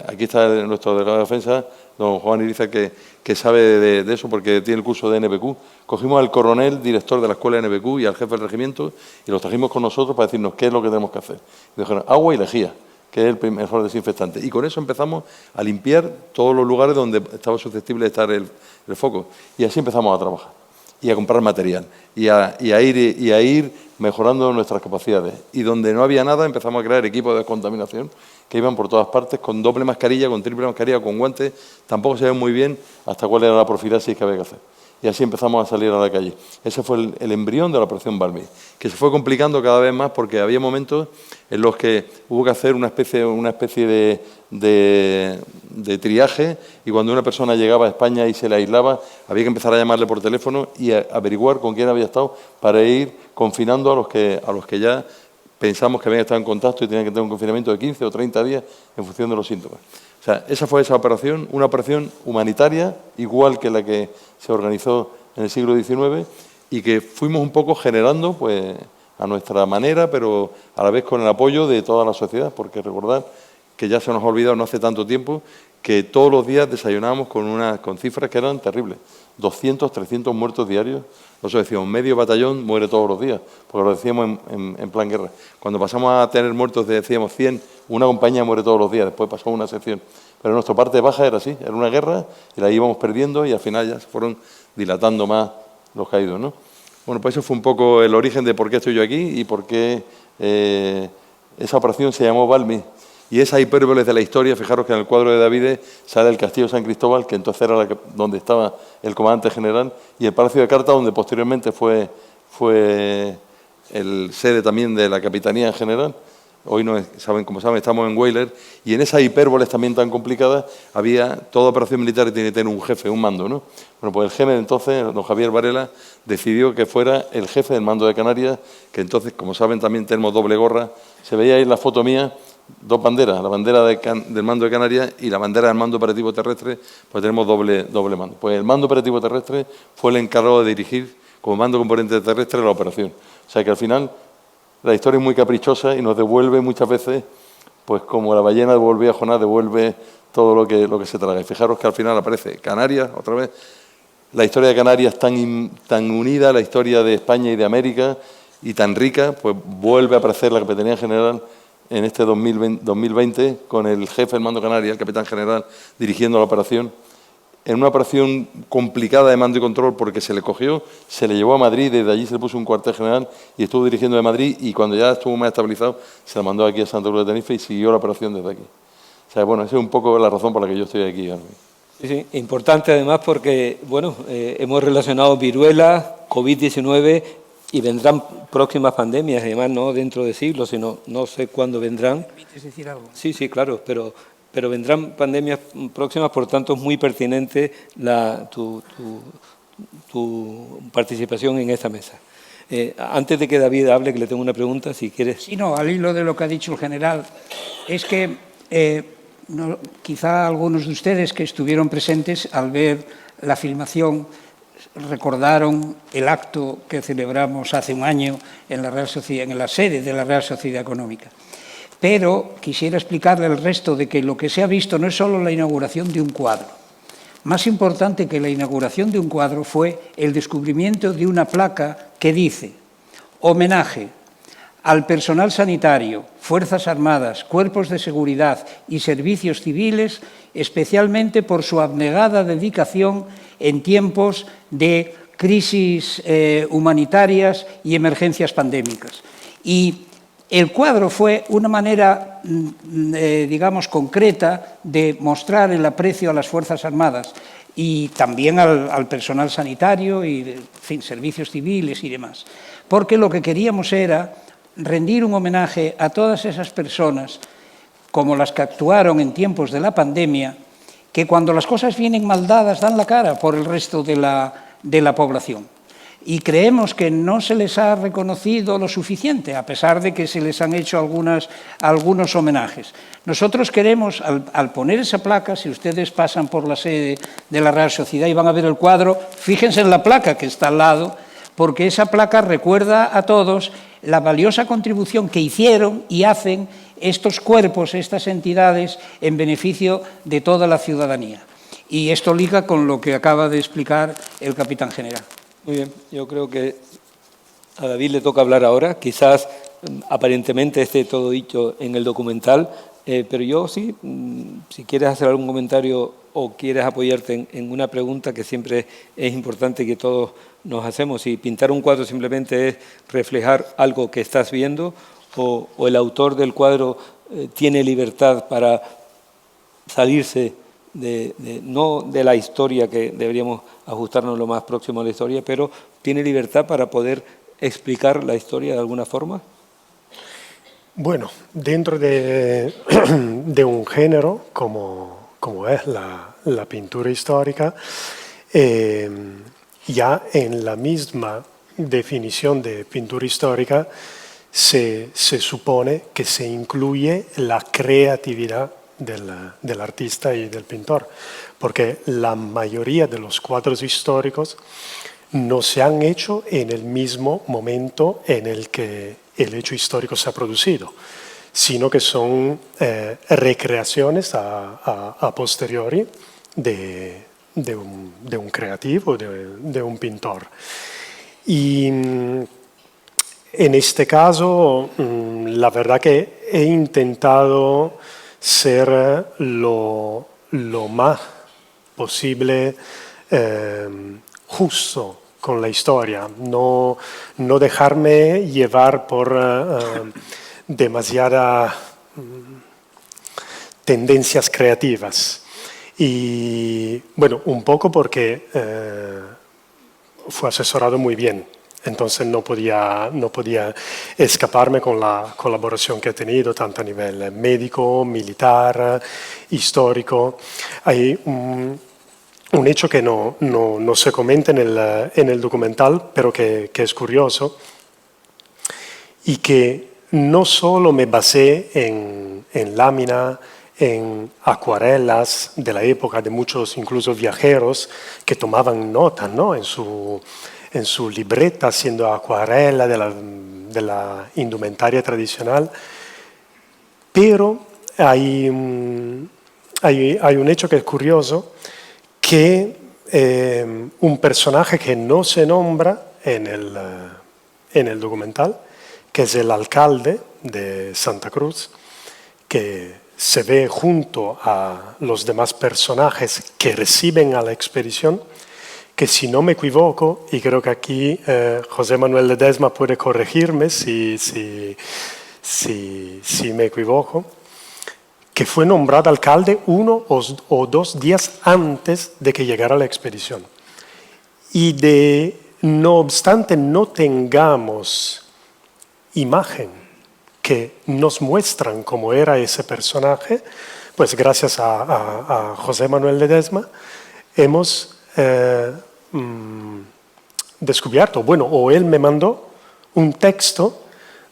Aquí está nuestro delegado de defensa, don Juan Iriza, que sabe de eso porque tiene el curso de NBQ. Cogimos al coronel, director de la escuela de NBQ, y al jefe del regimiento, y los trajimos con nosotros para decirnos qué es lo que tenemos que hacer. Y dijeron, agua y lejía, que es el mejor desinfectante. Y con eso empezamos a limpiar todos los lugares donde estaba susceptible de estar el foco. Y así empezamos a trabajar. y a comprar material y a ir mejorando nuestras capacidades. Y donde no había nada empezamos a crear equipos de descontaminación que iban por todas partes con doble mascarilla, con triple mascarilla, con guantes. Tampoco se ve muy bien hasta cuál era la profilaxis que había que hacer. Y así empezamos a salir a la calle. Ese fue el embrión de la operación Balmi, que se fue complicando cada vez más porque había momentos en los que hubo que hacer una especie de triaje, y cuando una persona llegaba a España y se le aislaba, había que empezar a llamarle por teléfono y a averiguar con quién había estado para ir confinando a los que ya pensamos que habían estado en contacto y tenían que tener un confinamiento de 15 o 30 días en función de los síntomas. O sea, esa fue esa operación, una operación humanitaria, igual que la que se organizó en el siglo XIX, y que fuimos un poco generando pues a nuestra manera, pero a la vez con el apoyo de toda la sociedad, porque recordad que ya se nos ha olvidado no hace tanto tiempo que todos los días desayunábamos con cifras que eran terribles, 200, 300 muertos diarios. Nosotros decíamos, medio batallón muere todos los días, porque lo decíamos en plan guerra. Cuando pasamos a tener muertos, decíamos 100, una compañía muere todos los días, después pasó una sección. Pero nuestra parte baja era así, era una guerra, y la íbamos perdiendo, y al final ya se fueron dilatando más los caídos, ¿no? Bueno, pues eso fue un poco el origen de por qué estoy yo aquí y por qué esa operación se llamó Balmi. Y esa hipérbole de la historia, fijaros que en el cuadro de David sale el castillo de San Cristóbal, que entonces era donde estaba el comandante general, y el Palacio de Carta, donde posteriormente fue el sede también de la Capitanía en general. Hoy, como saben, estamos en Weyler, y en esas hipérboles también tan complicadas había toda operación militar que tiene que tener un jefe, un mando, ¿no? Bueno, pues el jefe entonces, don Javier Varela, decidió que fuera el jefe del mando de Canarias, que entonces, como saben, también tenemos doble gorra. Se veía ahí en la foto mía dos banderas, la bandera del mando de Canarias y la bandera del mando operativo terrestre, pues tenemos doble mando. Pues el mando operativo terrestre fue el encargado de dirigir como mando componente terrestre la operación. O sea que al final la historia es muy caprichosa y nos devuelve muchas veces, pues como la ballena devolvía a Jonás, devuelve todo lo que se traga. Y fijaros que al final aparece Canarias, otra vez, la historia de Canarias tan unida, la historia de España y de América, y tan rica, pues vuelve a aparecer la Capitanía General en este 2020, con el jefe del mando Canarias, el capitán general, dirigiendo la operación, en una operación complicada de mando y control, porque se le cogió, se le llevó a Madrid, desde allí se le puso un cuartel general y estuvo dirigiendo de Madrid, y cuando ya estuvo más estabilizado, se la mandó aquí a Santa Cruz de Tenerife y siguió la operación desde aquí. O sea, bueno, esa es un poco la razón por la que yo estoy aquí. Sí, sí, importante además porque, bueno, hemos relacionado viruela, COVID-19, y vendrán próximas pandemias, además no dentro de siglos, sino no sé cuándo vendrán. ¿Permites decir algo? Sí, sí, claro, pero vendrán pandemias próximas, por tanto es muy pertinente tu participación en esta mesa. Antes de que David hable, que le tengo una pregunta, si quieres. Sí, no, al hilo de lo que ha dicho el general, es que quizá algunos de ustedes que estuvieron presentes al ver la filmación recordaron el acto que celebramos hace un año en la sede de la Real Sociedad Económica. Pero quisiera explicarle al resto de que lo que se ha visto no es solo la inauguración de un cuadro. Más importante que la inauguración de un cuadro fue el descubrimiento de una placa que dice: homenaje al personal sanitario, Fuerzas Armadas, cuerpos de seguridad y servicios civiles, especialmente por su abnegada dedicación en tiempos de crisis humanitarias y emergencias pandémicas. Y el cuadro fue una manera, digamos, concreta de mostrar el aprecio a las Fuerzas Armadas y también al personal sanitario y, en fin, servicios civiles y demás. Porque lo que queríamos era rendir un homenaje a todas esas personas, como las que actuaron en tiempos de la pandemia, que cuando las cosas vienen mal dadas dan la cara por el resto de la población. Y creemos que no se les ha reconocido lo suficiente, a pesar de que se les han hecho algunos homenajes. Nosotros queremos, al poner esa placa, si ustedes pasan por la sede de la Real Sociedad y van a ver el cuadro, fíjense en la placa que está al lado, porque esa placa recuerda a todos la valiosa contribución que hicieron y hacen estos cuerpos, estas entidades, en beneficio de toda la ciudadanía. Y esto liga con lo que acaba de explicar el capitán general. Muy bien, yo creo que a David le toca hablar ahora. Quizás aparentemente esté todo dicho en el documental, Pero yo sí, si quieres hacer algún comentario o quieres apoyarte en una pregunta que siempre es importante que todos nos hacemos, si pintar un cuadro simplemente es reflejar algo que estás viendo o el autor del cuadro tiene libertad para salirse no de la historia, que deberíamos ajustarnos lo más próximo a la historia, pero tiene libertad para poder explicar la historia de alguna forma. Bueno, dentro de un género como es la pintura histórica, ya en la misma definición de pintura histórica se supone que se incluye la creatividad del artista y del pintor, porque la mayoría de los cuadros históricos no se han hecho en el mismo momento en el que el hecho histórico se ha producido, sino que son recreaciones a posteriori de un creativo, de un pintor. Y en este caso, la verdad que he intentado ser lo más posible justo con la historia, no dejarme llevar por demasiadas tendencias creativas. Y bueno, un poco porque fue asesorado muy bien, entonces no podía escaparme con la colaboración que he tenido, tanto a nivel médico, militar, histórico. Hay un hecho que no se comenta en el documental, pero que es curioso, y que no solo me basé en lámina, en acuarelas de la época, de muchos incluso viajeros que tomaban notas, ¿no?, en su libreta haciendo acuarela de la indumentaria tradicional, pero hay un hecho que es curioso, que un personaje que no se nombra en el documental, que es el alcalde de Santa Cruz, que se ve junto a los demás personajes que reciben a la expedición, que si no me equivoco, y creo que aquí José Manuel Ledesma puede corregirme si me equivoco, que fue nombrado alcalde 1 o 2 días antes de que llegara la expedición. Y no obstante no tengamos imagen que nos muestran cómo era ese personaje, pues gracias a José Manuel Ledesma hemos descubierto, bueno, o él me mandó un texto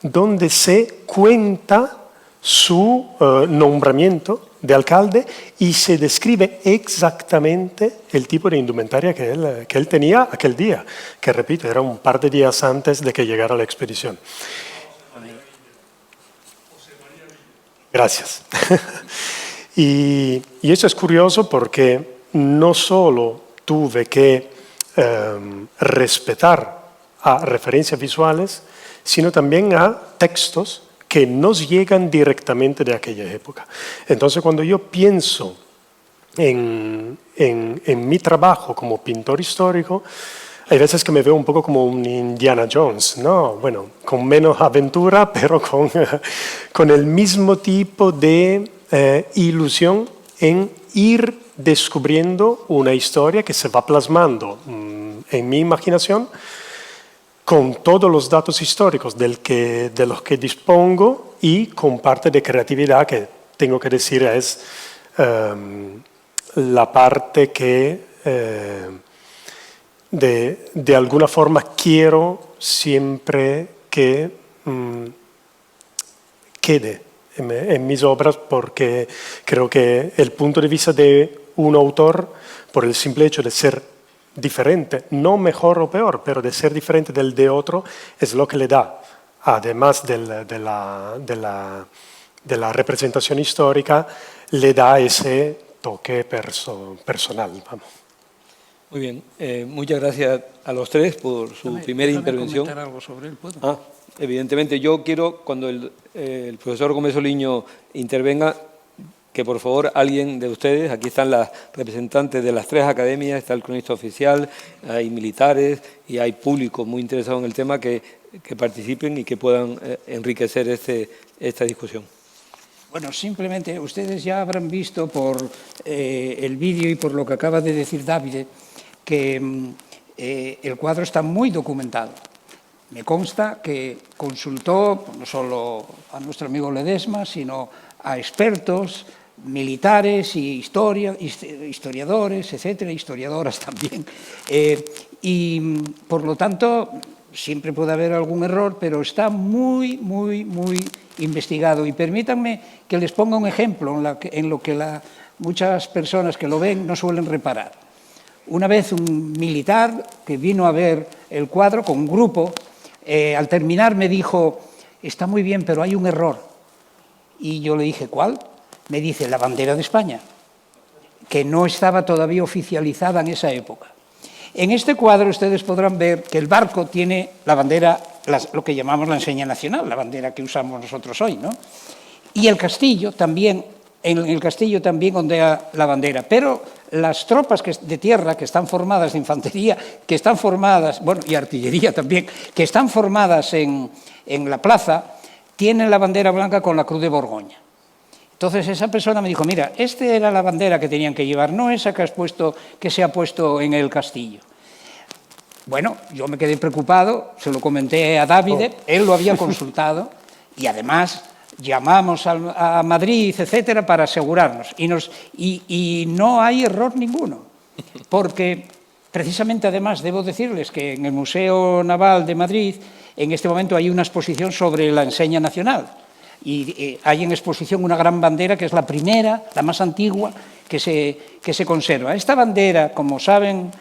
donde se cuenta su nombramiento de alcalde y se describe exactamente el tipo de indumentaria que él tenía aquel día, que repito, era un par de días antes de que llegara la expedición. Gracias. Y eso es curioso porque no solo tuve que respetar a referencias visuales, sino también a textos que nos llegan directamente de aquella época. Entonces, cuando yo pienso en mi trabajo como pintor histórico, hay veces que me veo un poco como un Indiana Jones, ¿no? Bueno, con menos aventura, pero con el mismo tipo de ilusión en ir descubriendo una historia que se va plasmando en mi imaginación con todos los datos históricos de los que dispongo y con parte de creatividad que tengo que decir es la parte que de alguna forma quiero siempre que quede en mis obras, porque creo que el punto de vista de un autor, por el simple hecho de ser diferente, no mejor o peor, pero de ser diferente del de otro, es lo que le da, además de la representación histórica, le da ese toque personal, vamos. Muy bien, muchas gracias a los tres por su primera intervención. Comentar algo sobre él, ¿puedo? Evidentemente, yo quiero, cuando el profesor Gómez Soliño intervenga, que por favor alguien de ustedes, aquí están las representantes de las tres academias, está el cronista oficial, hay militares y hay público muy interesado en el tema, que participen y que puedan enriquecer esta discusión. Bueno, simplemente ustedes ya habrán visto por el vídeo y por lo que acaba de decir David que el cuadro está muy documentado. Me consta que consultó no solo a nuestro amigo Ledesma, sino a expertos, militares y historiadores, etcétera, historiadoras también. Y por lo tanto, siempre puede haber algún error, pero está muy, muy, muy investigado. Y permítanme que les ponga un ejemplo en lo que muchas personas que lo ven no suelen reparar. Una vez un militar que vino a ver el cuadro con un grupo, al terminar me dijo, está muy bien, pero hay un error. Y yo le dije, ¿cuál? Me dice, la bandera de España, que no estaba todavía oficializada en esa época. En este cuadro ustedes podrán ver que el barco tiene la bandera, lo que llamamos la enseña nacional, la bandera que usamos nosotros hoy, ¿no? Y el castillo también, en el castillo también ondea la bandera, pero las tropas de tierra que están formadas de infantería, que están formadas, bueno, y artillería también, que están formadas en la plaza, tienen la bandera blanca con la cruz de Borgoña. Entonces esa persona me dijo, mira, esta era la bandera que tenían que llevar, no esa que se ha puesto en el castillo. Bueno, yo me quedé preocupado, se lo comenté a David, él lo había consultado y además llamamos a Madrid, etcétera, para asegurarnos. Y no hay error ninguno, porque precisamente además debo decirles que en el Museo Naval de Madrid en este momento hay una exposición sobre la enseña nacional. Y hay en exposición una gran bandera que es la primera, la más antigua, que se conserva. Esta bandera, como saben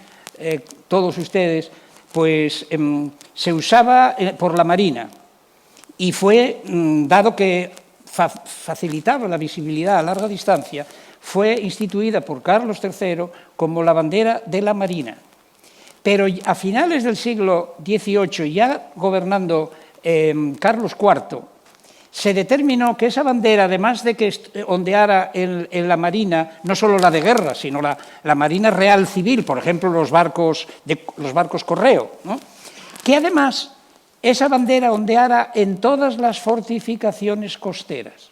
todos ustedes, pues se usaba por la Marina y fue, dado que facilitaba la visibilidad a larga distancia, fue instituida por Carlos III como la bandera de la Marina. Pero a finales del siglo XVIII, ya gobernando Carlos IV, se determinó que esa bandera, además de que ondeara en la Marina, no solo la de guerra, sino la Marina Real Civil, por ejemplo, los barcos correo, ¿no? Que además esa bandera ondeara en todas las fortificaciones costeras.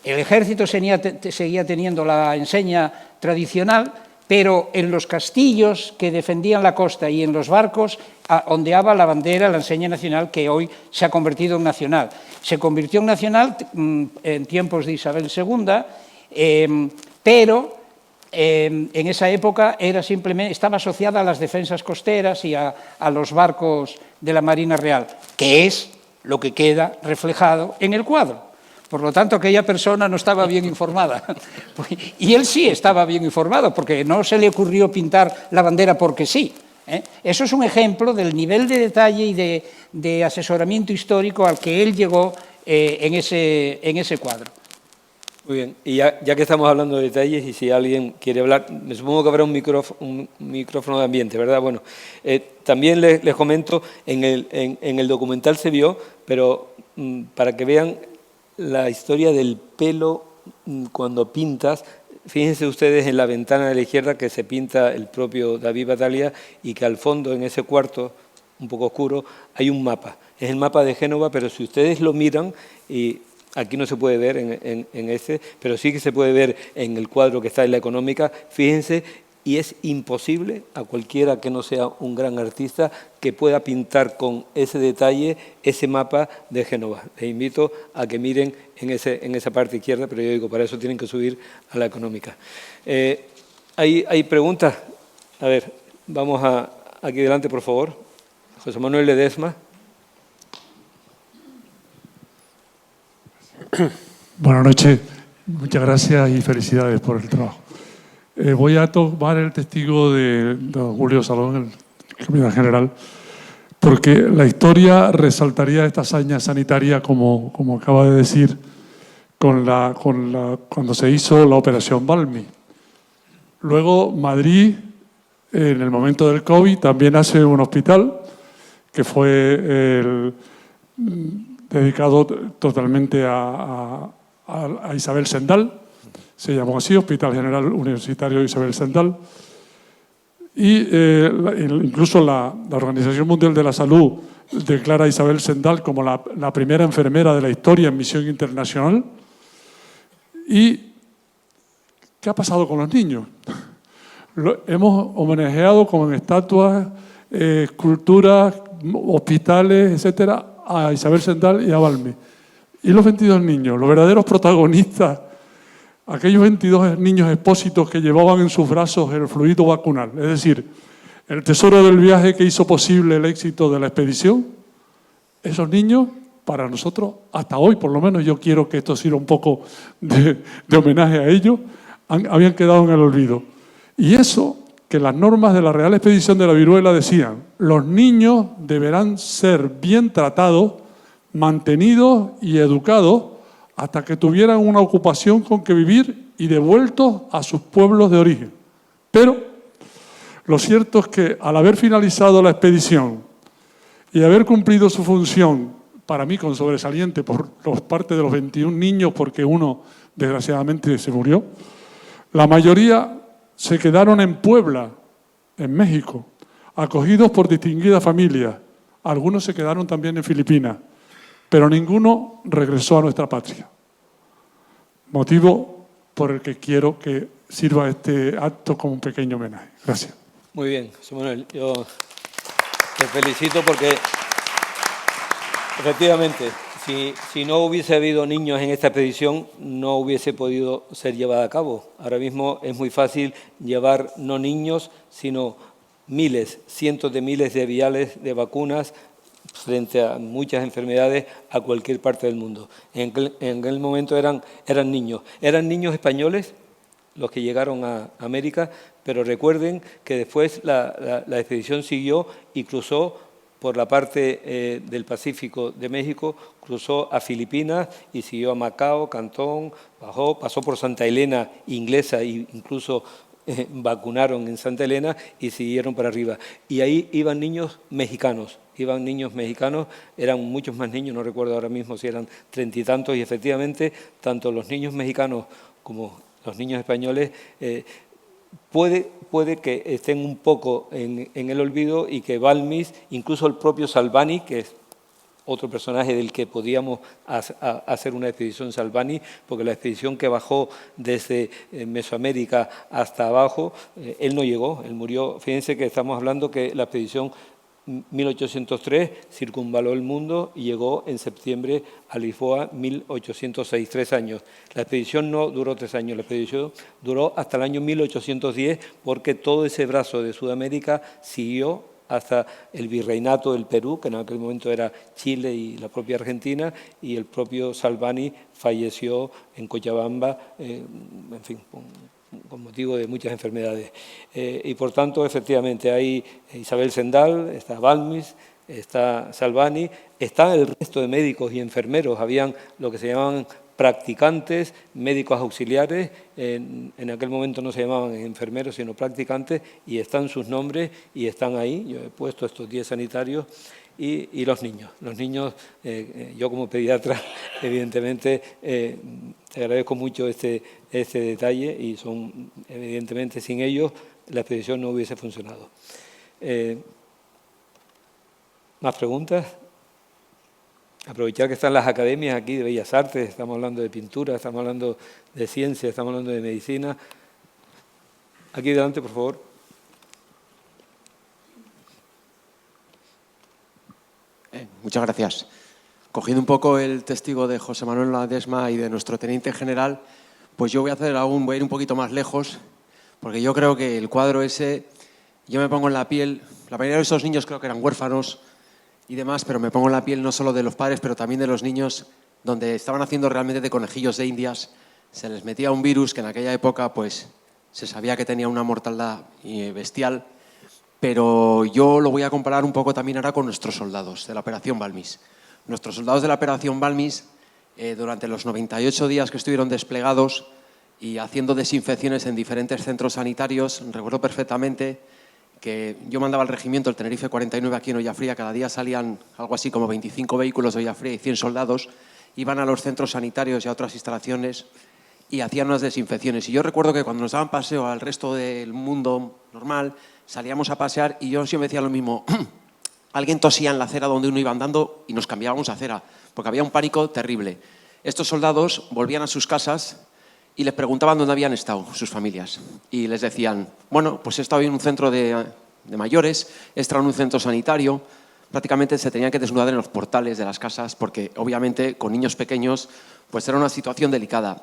El ejército seguía teniendo la enseña tradicional, pero en los castillos que defendían la costa y en los barcos ondeaba la bandera, la enseña nacional, que hoy se ha convertido en nacional. Se convirtió en nacional en tiempos de Isabel II, pero en esa época estaba asociada a las defensas costeras y a los barcos de la Marina Real, que es lo que queda reflejado en el cuadro. Por lo tanto, aquella persona no estaba bien informada. Y él sí estaba bien informado, porque no se le ocurrió pintar la bandera porque sí. Eso es un ejemplo del nivel de detalle y de asesoramiento histórico al que él llegó en ese cuadro. Muy bien, y ya que estamos hablando de detalles, y si alguien quiere hablar, me supongo que habrá un micrófono de ambiente, ¿verdad? Bueno, también les comento, en el documental se vio, pero para que vean la historia del pelo cuando pintas, fíjense ustedes en la ventana de la izquierda que se pinta el propio David Battaglia y que al fondo, en ese cuarto un poco oscuro, hay un mapa. Es el mapa de Génova, pero si ustedes lo miran, y aquí no se puede ver en este, pero sí que se puede ver en el cuadro que está en la Económica, fíjense, y es imposible a cualquiera que no sea un gran artista que pueda pintar con ese detalle ese mapa de Génova. Les invito a que miren en esa parte izquierda, pero yo digo, para eso tienen que subir a la Económica. ¿Hay preguntas? A ver, vamos aquí delante, por favor. José Manuel Ledesma. Buenas noches, muchas gracias y felicidades por el trabajo. Voy a tomar el testigo de don Julio Salón, el capitán general, porque la historia resaltaría esta hazaña sanitaria, como acaba de decir, cuando se hizo la Operación Balmi. Luego Madrid en el momento del COVID también hace un hospital que fue dedicado totalmente a Isabel Sendal, se llamó así, Hospital General Universitario Isabel Sendal. Y incluso la Organización Mundial de la Salud declara a Isabel Sendal como la primera enfermera de la historia en misión internacional. ¿Y qué ha pasado con los niños? Hemos homenajeado con estatuas, esculturas, hospitales, etcétera, a Isabel Sendal y a Balmes. ¿Y los 22 niños, los verdaderos protagonistas? Aquellos 22 niños expósitos que llevaban en sus brazos el fluido vacunal, es decir, el tesoro del viaje que hizo posible el éxito de la expedición, esos niños, para nosotros, hasta hoy por lo menos, yo quiero que esto sirva un poco de homenaje a ellos, habían quedado en el olvido. Y eso, que las normas de la Real Expedición de la Viruela decían, los niños deberán ser bien tratados, mantenidos y educados, hasta que tuvieran una ocupación con que vivir y devueltos a sus pueblos de origen. Pero lo cierto es que al haber finalizado la expedición y haber cumplido su función, para mí con sobresaliente por parte de los 21 niños, porque uno desgraciadamente se murió, la mayoría se quedaron en Puebla, en México, acogidos por distinguidas familias. Algunos se quedaron también en Filipinas, pero ninguno regresó a nuestra patria. Motivo por el que quiero que sirva este acto como un pequeño homenaje. Gracias. Muy bien, José Manuel. Yo te felicito porque, efectivamente, si no hubiese habido niños en esta expedición, no hubiese podido ser llevada a cabo. Ahora mismo es muy fácil llevar no niños, sino miles, cientos de miles de viales de vacunas frente a muchas enfermedades a cualquier parte del mundo. En aquel momento eran niños. Eran niños españoles los que llegaron a América, pero recuerden que después la expedición siguió y cruzó por la parte del Pacífico de México, cruzó a Filipinas y siguió a Macao, Cantón, pasó por Santa Elena inglesa e incluso vacunaron en Santa Elena y siguieron para arriba. Y ahí iban niños mexicanos, eran muchos más niños, no recuerdo ahora mismo si eran 30 y tantos, y efectivamente tanto los niños mexicanos como los niños españoles puede que estén un poco en el olvido y que Balmis, incluso el propio Salvani, que es otro personaje del que podíamos hacer una expedición Salvani, porque la expedición que bajó desde Mesoamérica hasta abajo, él no llegó, él murió. Fíjense que estamos hablando que la expedición 1803 circunvaló el mundo y llegó en septiembre a Lisboa 1806, 3 años. La expedición no duró 3 años, la expedición duró hasta el año 1810 porque todo ese brazo de Sudamérica siguió hasta el virreinato del Perú, que en aquel momento era Chile y la propia Argentina, y el propio Salvani falleció en Cochabamba, en fin, con motivo de muchas enfermedades. Y por tanto, efectivamente, hay Isabel Sendal, está Balmis, está Salvani, está el resto de médicos y enfermeros, habían lo que se llamaban practicantes, médicos auxiliares, en aquel momento no se llamaban enfermeros, sino practicantes, y están sus nombres y están ahí. Yo he puesto estos 10 sanitarios y los niños. Los niños, yo como pediatra, evidentemente, te agradezco mucho este detalle y son, evidentemente, sin ellos la expedición no hubiese funcionado. ¿Más preguntas? Aprovechar que están las academias aquí de Bellas Artes, estamos hablando de pintura, estamos hablando de ciencia, estamos hablando de medicina. Aquí delante, por favor. Muchas gracias. Cogiendo un poco el testigo de José Manuel Ledesma y de nuestro teniente general, pues yo voy a ir un poquito más lejos, porque yo creo que el cuadro ese, yo me pongo en la piel, la mayoría de esos niños creo que eran huérfanos y demás, pero me pongo en la piel no solo de los padres, pero también de los niños, donde estaban haciendo realmente de conejillos de indias, se les metía un virus que en aquella época pues se sabía que tenía una mortalidad bestial, pero yo lo voy a comparar un poco también ahora con nuestros soldados de la Operación Balmis. Nuestros soldados de la Operación Balmis, durante los 98 días que estuvieron desplegados y haciendo desinfecciones en diferentes centros sanitarios, recuerdo perfectamente que yo mandaba al regimiento, el Tenerife 49 aquí en Ollafría, cada día salían algo así como 25 vehículos de Ollafría y 100 soldados, iban a los centros sanitarios y a otras instalaciones y hacían unas desinfecciones. Y yo recuerdo que cuando nos daban paseo al resto del mundo normal, salíamos a pasear y yo siempre decía lo mismo, alguien tosía en la acera donde uno iba andando y nos cambiábamos acera, porque había un pánico terrible. Estos soldados volvían a sus casas y les preguntaban dónde habían estado sus familias. Y les decían, bueno, pues he estado en un centro de mayores, he estado en un centro sanitario. Prácticamente se tenían que desnudar en los portales de las casas porque, obviamente, con niños pequeños, pues era una situación delicada.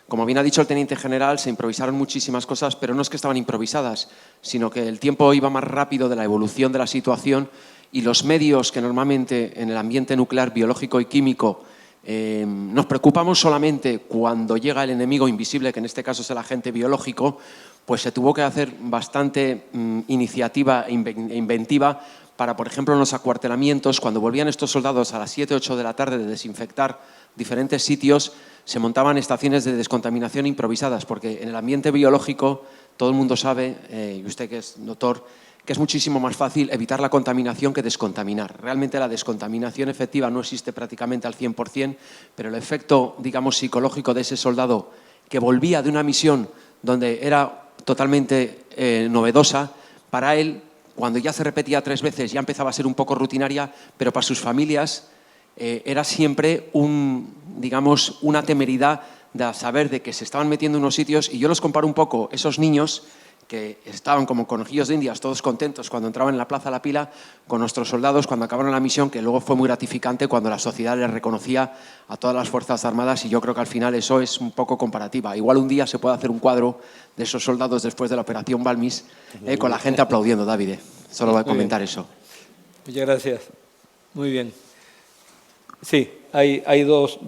Como bien ha dicho el teniente general, se improvisaron muchísimas cosas, pero no es que estaban improvisadas, sino que el tiempo iba más rápido de la evolución de la situación y los medios que normalmente en el ambiente nuclear, biológico y químico nos preocupamos solamente cuando llega el enemigo invisible, que en este caso es el agente biológico, pues se tuvo que hacer bastante iniciativa e inventiva para, por ejemplo, en los acuartelamientos, cuando volvían estos soldados a las 7 o 8 de la tarde de desinfectar diferentes sitios, se montaban estaciones de descontaminación improvisadas, porque en el ambiente biológico todo el mundo sabe, y usted que es doctor, que es muchísimo más fácil evitar la contaminación que descontaminar. Realmente la descontaminación efectiva no existe prácticamente al 100%, pero el efecto, digamos, psicológico de ese soldado que volvía de una misión donde era totalmente novedosa, para él, cuando ya se repetía 3 veces, ya empezaba a ser un poco rutinaria, pero para sus familias era siempre digamos, una temeridad de saber de que se estaban metiendo en unos sitios, y yo los comparo un poco, esos niños que estaban como conejillos de indias, todos contentos cuando entraban en la Plaza La Pila, con nuestros soldados cuando acabaron la misión, que luego fue muy gratificante cuando la sociedad les reconocía a todas las Fuerzas Armadas, y yo creo que al final eso es un poco comparativa. Igual un día se puede hacer un cuadro de esos soldados después de la Operación Balmis, con la gente aplaudiendo, David. Solo voy a comentar eso. Muchas gracias. Muy bien. Sí, hay dos.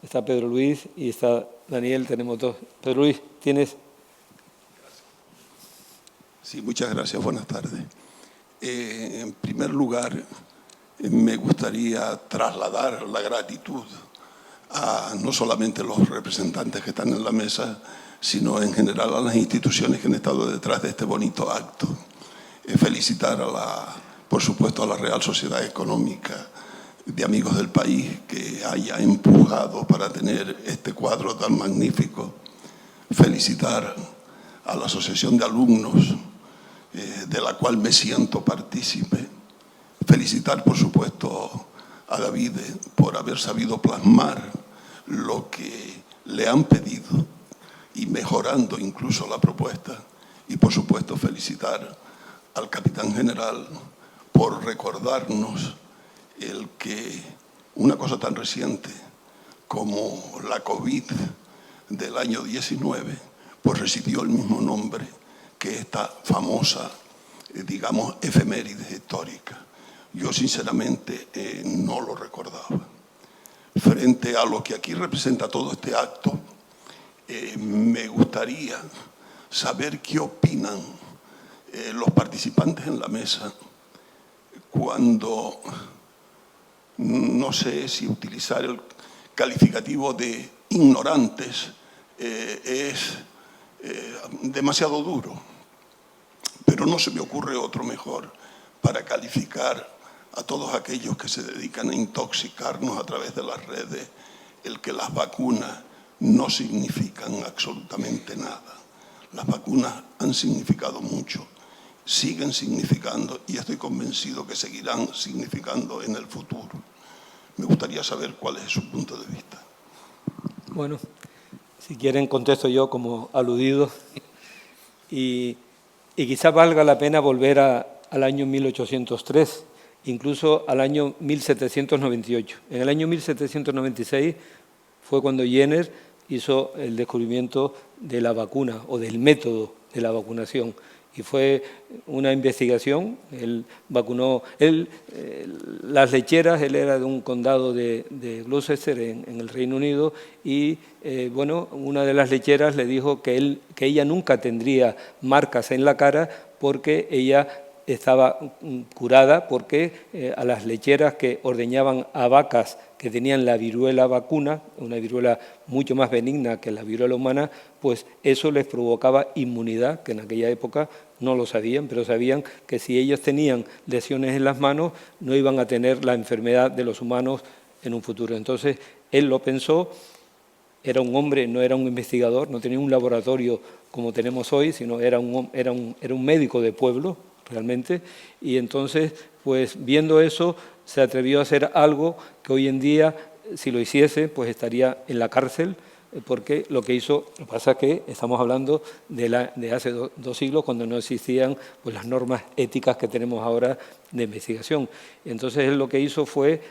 Está Pedro Luis y está Daniel, tenemos 2. Pedro Luis, tienes... Sí, muchas gracias. Buenas tardes. En primer lugar, me gustaría trasladar la gratitud a no solamente los representantes que están en la mesa, sino en general a las instituciones que han estado detrás de este bonito acto. Felicitar por supuesto, a la Real Sociedad Económica de Amigos del País, que haya empujado para tener este cuadro tan magnífico. Felicitar a la Asociación de Alumnos, de la cual me siento partícipe. Felicitar, por supuesto, a David por haber sabido plasmar lo que le han pedido y mejorando incluso la propuesta. Y, por supuesto, felicitar al capitán general por recordarnos que una cosa tan reciente como la COVID del año 19, pues recibió el mismo nombre que esta famosa, digamos, efeméride histórica. Yo sinceramente no lo recordaba. Frente a lo que aquí representa todo este acto, me gustaría saber qué opinan los participantes en la mesa cuando, no sé si utilizar el calificativo de ignorantes es demasiado duro, pero no se me ocurre otro mejor para calificar a todos aquellos que se dedican a intoxicarnos a través de las redes, el que las vacunas no significan absolutamente nada. Las vacunas han significado mucho, siguen significando y estoy convencido que seguirán significando en el futuro. Me gustaría saber cuál es su punto de vista. Bueno, si quieren contesto yo como aludido y quizá valga la pena volver al año 1803, incluso al año 1798. En el año 1796 fue cuando Jenner hizo el descubrimiento de la vacuna o del método de la vacunación. Y fue una investigación, él vacunó, las lecheras, él era de un condado de Gloucester en el Reino Unido y bueno, una de las lecheras le dijo que ella nunca tendría marcas en la cara porque ella estaba curada porque a las lecheras que ordeñaban a vacas que tenían la viruela vacuna, una viruela mucho más benigna que la viruela humana, pues eso les provocaba inmunidad, que en aquella época no lo sabían, pero sabían que si ellos tenían lesiones en las manos no iban a tener la enfermedad de los humanos en un futuro. Entonces él lo pensó, era un hombre, no era un investigador, no tenía un laboratorio como tenemos hoy, sino era un médico de pueblo, realmente, y entonces, pues viendo eso, se atrevió a hacer algo que hoy en día, si lo hiciese, pues estaría en la cárcel, porque lo que hizo, lo que pasa es que estamos hablando de hace dos siglos, cuando no existían pues, las normas éticas que tenemos ahora de investigación. Entonces él lo que hizo fue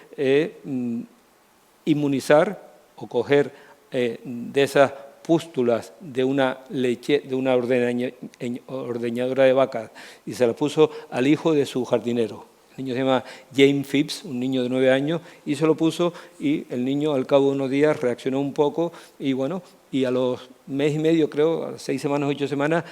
inmunizar o coger de esas pústulas de una ordeñadora de vacas y se la puso al hijo de su jardinero. El niño se llama James Phipps, un niño de 9 años, y se lo puso y el niño al cabo de unos días reaccionó un poco y bueno, y a los mes y medio, creo, a 6 semanas, 8 semanas,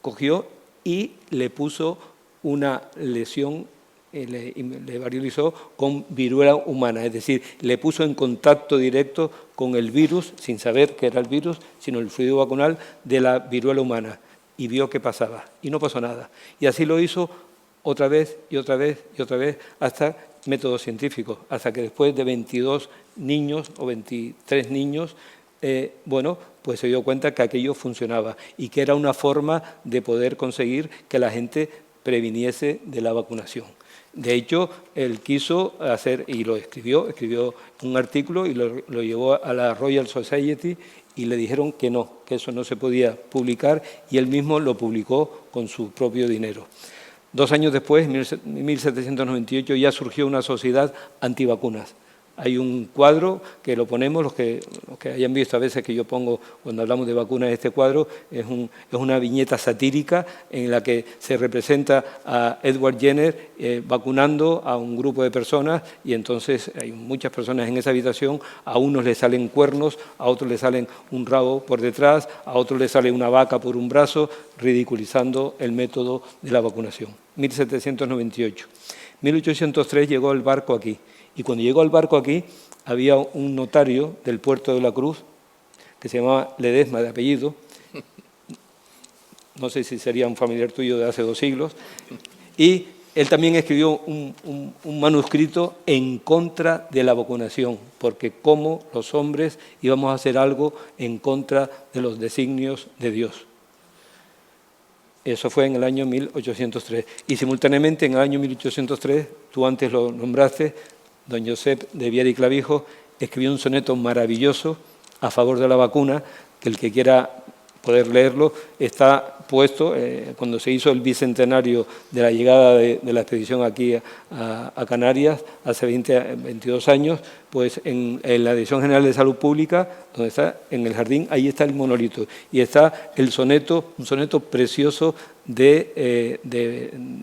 cogió y le puso una lesión, le variolizó con viruela humana, es decir, le puso en contacto directo con el virus, sin saber que era el virus, sino el fluido vacunal de la viruela humana, y vio qué pasaba, y no pasó nada. Y así lo hizo otra vez y otra vez y otra vez, hasta métodos científicos, hasta que después de 22 niños o 23 niños, bueno, pues se dio cuenta que aquello funcionaba y que era una forma de poder conseguir que la gente previniese de la vacunación. De hecho, él quiso hacer, y lo escribió un artículo y lo llevó a la Royal Society y le dijeron que no, que eso no se podía publicar, y él mismo lo publicó con su propio dinero. 2 años después, en 1798, ya surgió una sociedad antivacunas. Hay un cuadro que lo ponemos, los que hayan visto a veces que yo pongo cuando hablamos de vacunas, este cuadro es una viñeta satírica en la que se representa a Edward Jenner vacunando a un grupo de personas, y entonces hay muchas personas en esa habitación, a unos les salen cuernos, a otros les salen un rabo por detrás, a otros les sale una vaca por un brazo, ridiculizando el método de la vacunación. 1798. 1803 llegó el barco aquí. Y cuando llegó al barco aquí, había un notario del puerto de la Cruz, que se llamaba Ledesma de apellido, no sé si sería un familiar tuyo de hace 2 siglos, y él también escribió un manuscrito en contra de la vacunación, porque cómo los hombres íbamos a hacer algo en contra de los designios de Dios. Eso fue en el año 1803. Y simultáneamente, en el año 1803, tú antes lo nombraste, don Josep de Viera y Clavijo escribió un soneto maravilloso a favor de la vacuna, que el que quiera poder leerlo está puesto, cuando se hizo el bicentenario de la llegada de la expedición aquí a Canarias, hace 22 años, pues en la Dirección General de Salud Pública, donde está en el jardín, ahí está el monolito, y está el soneto, un soneto precioso de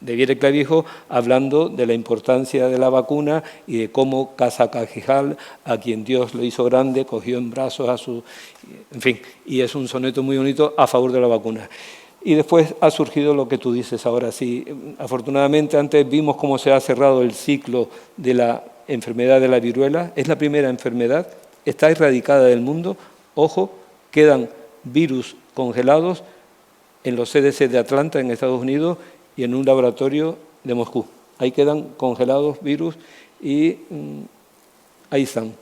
Viera y Clavijo, hablando de la importancia de la vacuna y de cómo Casacajijal, a quien Dios lo hizo grande, cogió en brazos a su... En fin, y es un soneto muy bonito a favor de la vacuna. Y después ha surgido lo que tú dices ahora. Sí, afortunadamente antes vimos cómo se ha cerrado el ciclo de la enfermedad de la viruela. Es la primera enfermedad, está erradicada del mundo. Ojo, quedan virus congelados en los CDC de Atlanta, en Estados Unidos, y en un laboratorio de Moscú. Ahí quedan congelados virus y ahí están.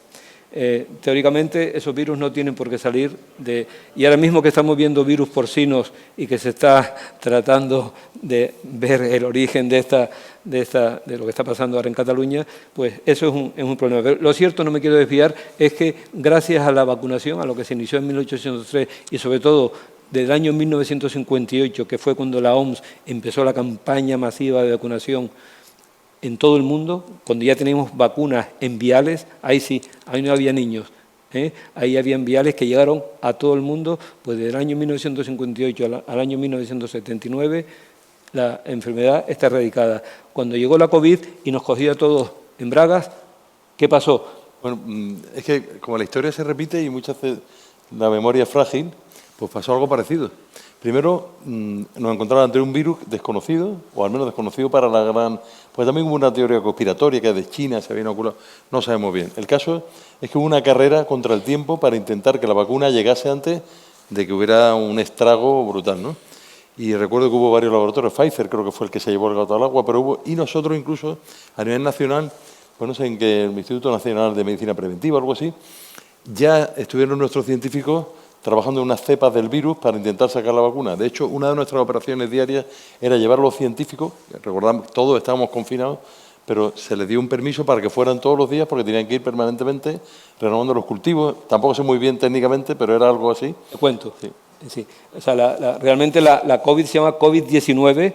Teóricamente esos virus no tienen por qué salir de... Y ahora mismo que estamos viendo virus porcinos y que se está tratando de ver el origen de lo que está pasando ahora en Cataluña, pues eso es un problema. Pero lo cierto, no me quiero desviar, es que gracias a la vacunación, a lo que se inició en 1803 y sobre todo del año 1958, que fue cuando la OMS empezó la campaña masiva de vacunación en todo el mundo, cuando ya teníamos vacunas en viales, ahí sí, ahí no había niños, ahí había viales que llegaron a todo el mundo, pues desde el año 1958 al año 1979 la enfermedad está erradicada. Cuando llegó la COVID y nos cogió a todos en bragas, ¿qué pasó? Bueno, es que como la historia se repite y muchas veces la memoria es frágil, pues pasó algo parecido. Primero, nos encontramos ante un virus desconocido, o al menos desconocido para la gran... Pues también hubo una teoría conspiratoria que de China se había inoculado, no sabemos bien. El caso es que hubo una carrera contra el tiempo para intentar que la vacuna llegase antes de que hubiera un estrago brutal, ¿no? Y recuerdo que hubo varios laboratorios, Pfizer creo que fue el que se llevó el gato al agua, pero hubo, y nosotros incluso a nivel nacional, pues no sé en qué, el Instituto Nacional de Medicina Preventiva o algo así, ya estuvieron nuestros científicos trabajando en unas cepas del virus para intentar sacar la vacuna. De hecho, una de nuestras operaciones diarias era llevar a los científicos, recordamos, todos estábamos confinados, pero se les dio un permiso para que fueran todos los días porque tenían que ir permanentemente renovando los cultivos. Tampoco sé muy bien técnicamente, pero era algo así. Te cuento. Sí. Sí. O sea, realmente la COVID se llama COVID-19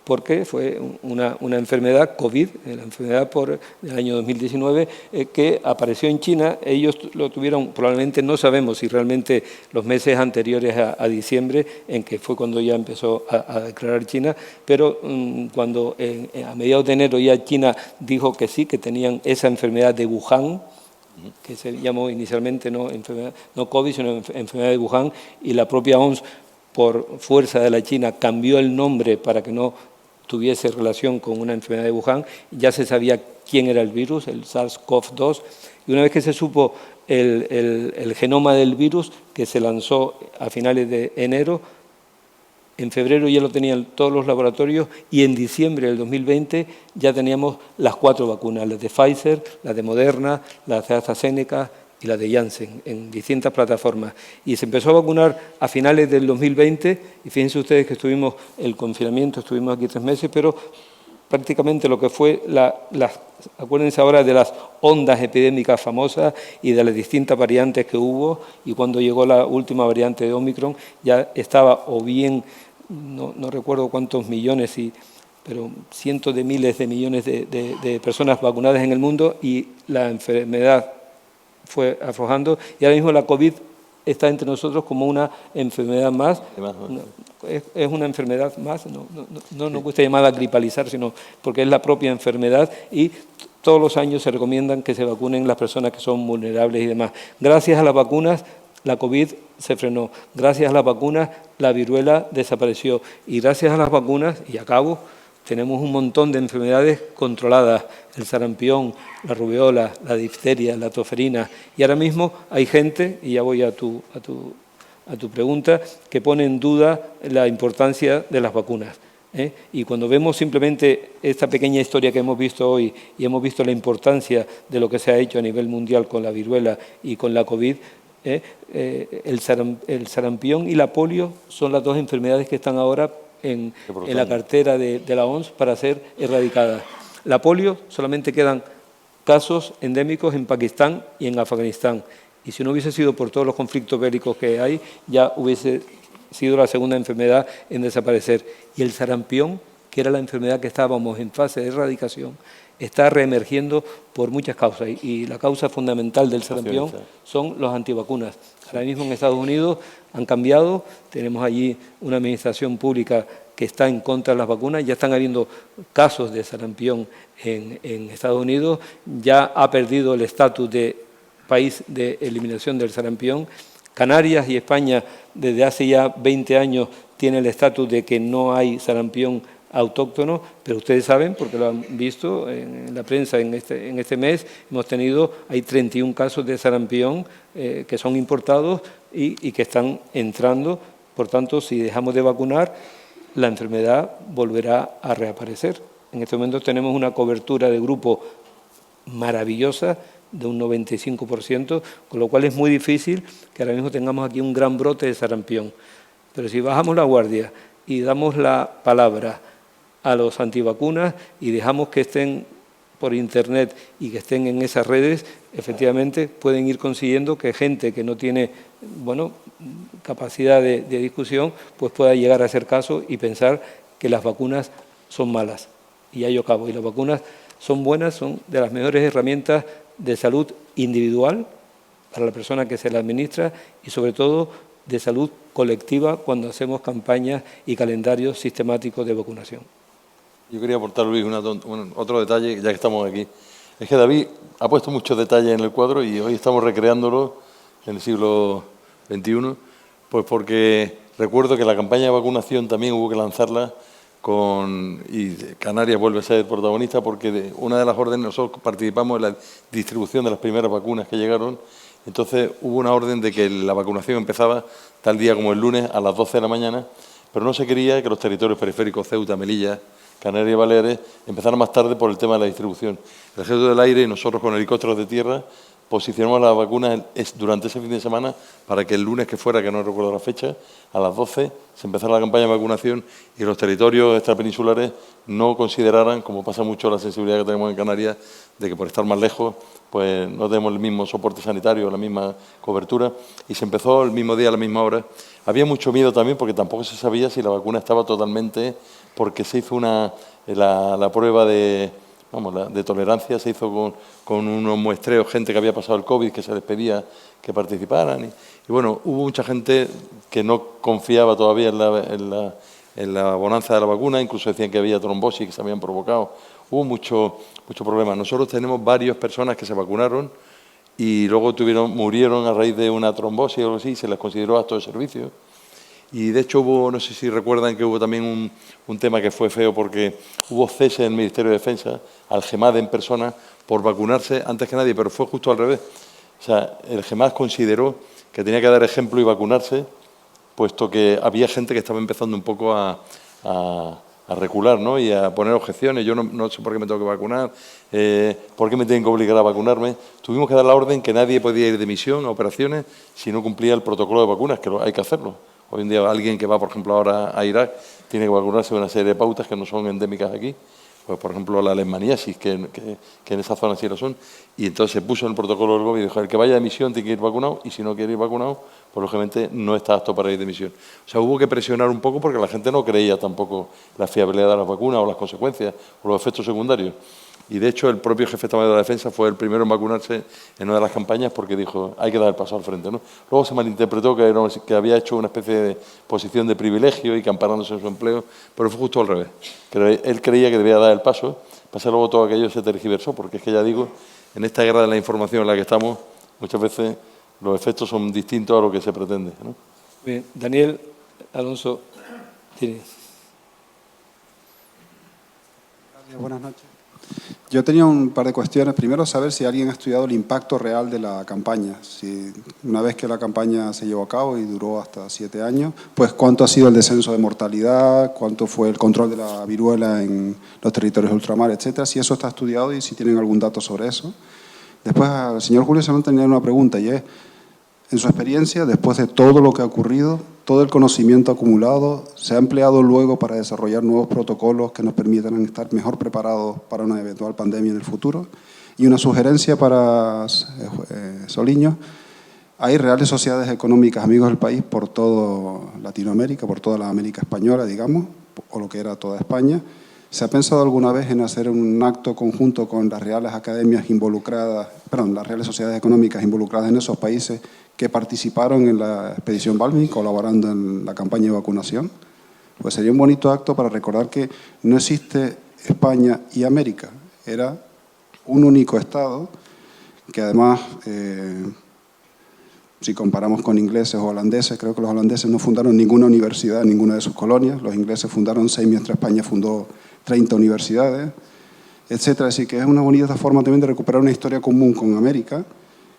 porque fue una enfermedad, COVID, la enfermedad del año 2019, que apareció en China. Ellos lo tuvieron, probablemente no sabemos si realmente los meses anteriores a diciembre, en que fue cuando ya empezó a declarar China, pero cuando a mediados de enero ya China dijo que sí, que tenían esa enfermedad de Wuhan, que se llamó inicialmente no COVID, sino enfermedad de Wuhan, y la propia OMS, por fuerza de la China, cambió el nombre para que no tuviese relación con una enfermedad de Wuhan. Ya se sabía quién era el virus, el SARS-CoV-2, y una vez que se supo el genoma del virus, que se lanzó a finales de enero, en febrero ya lo tenían todos los laboratorios y en diciembre del 2020 ya teníamos las 4 vacunas, las de Pfizer, las de Moderna, las de AstraZeneca y las de Janssen, en distintas plataformas. Y se empezó a vacunar a finales del 2020, y fíjense ustedes que estuvimos, el confinamiento, estuvimos aquí 3 meses, pero prácticamente lo que fue, acuérdense ahora de las ondas epidémicas famosas y de las distintas variantes que hubo, y cuando llegó la última variante de Omicron ya estaba o bien, no recuerdo cuántos millones, pero cientos de miles de millones de personas vacunadas en el mundo, y la enfermedad fue aflojando, y ahora mismo la COVID está entre nosotros como una enfermedad más. Es una enfermedad más, no nos gusta llamarla gripalizar, sino porque es la propia enfermedad, y todos los años se recomiendan que se vacunen las personas que son vulnerables y demás. Gracias a las vacunas, la COVID se frenó. Gracias a las vacunas, la viruela desapareció. Y gracias a las vacunas, y acabo, tenemos un montón de enfermedades controladas, el sarampión, la rubiola, la difteria, la toferina, y ahora mismo hay gente, y ya voy a tu pregunta, que pone en duda la importancia de las vacunas. Y cuando vemos simplemente esta pequeña historia que hemos visto hoy, y hemos visto la importancia de lo que se ha hecho a nivel mundial con la viruela y con la COVID, el sarampión y la polio son las 2 enfermedades que están ahora en la cartera de la OMS para ser erradicadas. La polio, solamente quedan casos endémicos en Pakistán y en Afganistán, y si no hubiese sido por todos los conflictos bélicos que hay, ya hubiese sido la segunda enfermedad en desaparecer. Y el sarampión, que era la enfermedad que estábamos en fase de erradicación, está reemergiendo por muchas causas, y la causa fundamental del sarampión son los antivacunas. Ahora mismo en Estados Unidos han cambiado, tenemos allí una administración pública que está en contra de las vacunas, ya están habiendo casos de sarampión en Estados Unidos, ya ha perdido el estatus de país de eliminación del sarampión. Canarias y España desde hace ya 20 años tienen el estatus de que no hay sarampión autóctono, pero ustedes saben, porque lo han visto en la prensa en este mes, hay 31 casos de sarampión que son importados y que están entrando. Por tanto, si dejamos de vacunar, la enfermedad volverá a reaparecer. En este momento tenemos una cobertura de grupo maravillosa, de un 95%, con lo cual es muy difícil que ahora mismo tengamos aquí un gran brote de sarampión. Pero si bajamos la guardia y damos la palabra a los antivacunas y dejamos que estén por internet y que estén en esas redes, efectivamente pueden ir consiguiendo que gente que no tiene capacidad de discusión pues pueda llegar a hacer caso y pensar que las vacunas son malas. Y ya yo acabo. Y las vacunas son buenas, son de las mejores herramientas de salud individual para la persona que se la administra, y sobre todo de salud colectiva cuando hacemos campañas y calendarios sistemáticos de vacunación. Yo quería aportar, Luis, otro detalle, ya que estamos aquí. Es que David ha puesto muchos detalles en el cuadro y hoy estamos recreándolo en el siglo XXI, pues porque recuerdo que la campaña de vacunación también hubo que lanzarla y Canarias vuelve a ser protagonista porque una de las órdenes, nosotros participamos en la distribución de las primeras vacunas que llegaron, entonces hubo una orden de que la vacunación empezaba tal día como el lunes a las 12 de la mañana, pero no se quería que los territorios periféricos, Ceuta, Melilla, Canarias y Baleares, empezaran más tarde por el tema de la distribución. El Ejército del Aire y nosotros con helicópteros de tierra posicionamos las vacunas durante ese fin de semana para que el lunes que fuera, que no recuerdo la fecha, a las 12 se empezara la campaña de vacunación y los territorios extrapeninsulares no consideraran, como pasa mucho la sensibilidad que tenemos en Canarias, de que por estar más lejos pues no tenemos el mismo soporte sanitario, la misma cobertura, y se empezó el mismo día, a la misma hora. Había mucho miedo también porque tampoco se sabía si la vacuna estaba totalmente, porque se hizo la prueba de tolerancia, se hizo con unos muestreos, gente que había pasado el COVID, que se les pedía que participaran. Y bueno, hubo mucha gente que no confiaba todavía en la bonanza de la vacuna, incluso decían que había trombosis que se habían provocado. Hubo mucho problema. Nosotros tenemos varias personas que se vacunaron y luego murieron a raíz de una trombosis o algo así, y se les consideró acto de servicio. Y de hecho hubo, no sé si recuerdan que hubo también un tema que fue feo porque hubo cese en el Ministerio de Defensa al GEMAD en persona por vacunarse antes que nadie, pero fue justo al revés. O sea, el GEMAD consideró que tenía que dar ejemplo y vacunarse, puesto que había gente que estaba empezando un poco a recular, ¿no? Y a poner objeciones. Yo no sé por qué me tengo que vacunar, por qué me tienen que obligar a vacunarme. Tuvimos que dar la orden que nadie podía ir de misión a operaciones si no cumplía el protocolo de vacunas, que hay que hacerlo. Hoy en día alguien que va, por ejemplo, ahora a Irak tiene que vacunarse de una serie de pautas que no son endémicas aquí. Pues, por ejemplo, la leishmaniasis, que en esa zona sí lo son. Y entonces se puso en el protocolo del gobierno y dijo, el que vaya de misión tiene que ir vacunado y si no quiere ir vacunado, pues lógicamente no está apto para ir de misión. O sea, hubo que presionar un poco porque la gente no creía tampoco la fiabilidad de las vacunas o las consecuencias o los efectos secundarios. Y de hecho el propio jefe de Estado de la Defensa fue el primero en vacunarse en una de las campañas porque dijo, hay que dar el paso al frente, ¿no? Luego se malinterpretó que había hecho una especie de posición de privilegio y que amparándose en su empleo, pero fue justo al revés. Él creía que debía dar el paso, pasa luego todo aquello se tergiversó, porque es que ya digo, en esta guerra de la información en la que estamos, muchas veces los efectos son distintos a lo que se pretende, ¿no? Bien, Daniel Alonso, tienes. Gracias, buenas noches. Yo tenía un par de cuestiones. Primero, saber si alguien ha estudiado el impacto real de la campaña. Si una vez que la campaña se llevó a cabo y duró hasta 7 años, pues cuánto ha sido el descenso de mortalidad, cuánto fue el control de la viruela en los territorios de ultramar, etcétera. Si eso está estudiado y si tienen algún dato sobre eso. Después, al señor Julio Salón tenía una pregunta y es, en su experiencia, después de todo lo que ha ocurrido, todo el conocimiento acumulado, ¿se ha empleado luego para desarrollar nuevos protocolos que nos permitan estar mejor preparados para una eventual pandemia en el futuro? Y una sugerencia para Soliño, hay reales sociedades económicas amigos del país por toda Latinoamérica, por toda la América española, digamos, o lo que era toda España. ¿Se ha pensado alguna vez en hacer un acto conjunto con las reales academias involucradas, las reales sociedades económicas involucradas en esos países que participaron en la expedición Balmy, colaborando en la campaña de vacunación? Pues sería un bonito acto para recordar que no existe España y América, era un único Estado que además, si comparamos con ingleses o holandeses, creo que los holandeses no fundaron ninguna universidad en ninguna de sus colonias, los ingleses fundaron 6 mientras España fundó 30 universidades, etcétera. Así que es una bonita forma también de recuperar una historia común con América,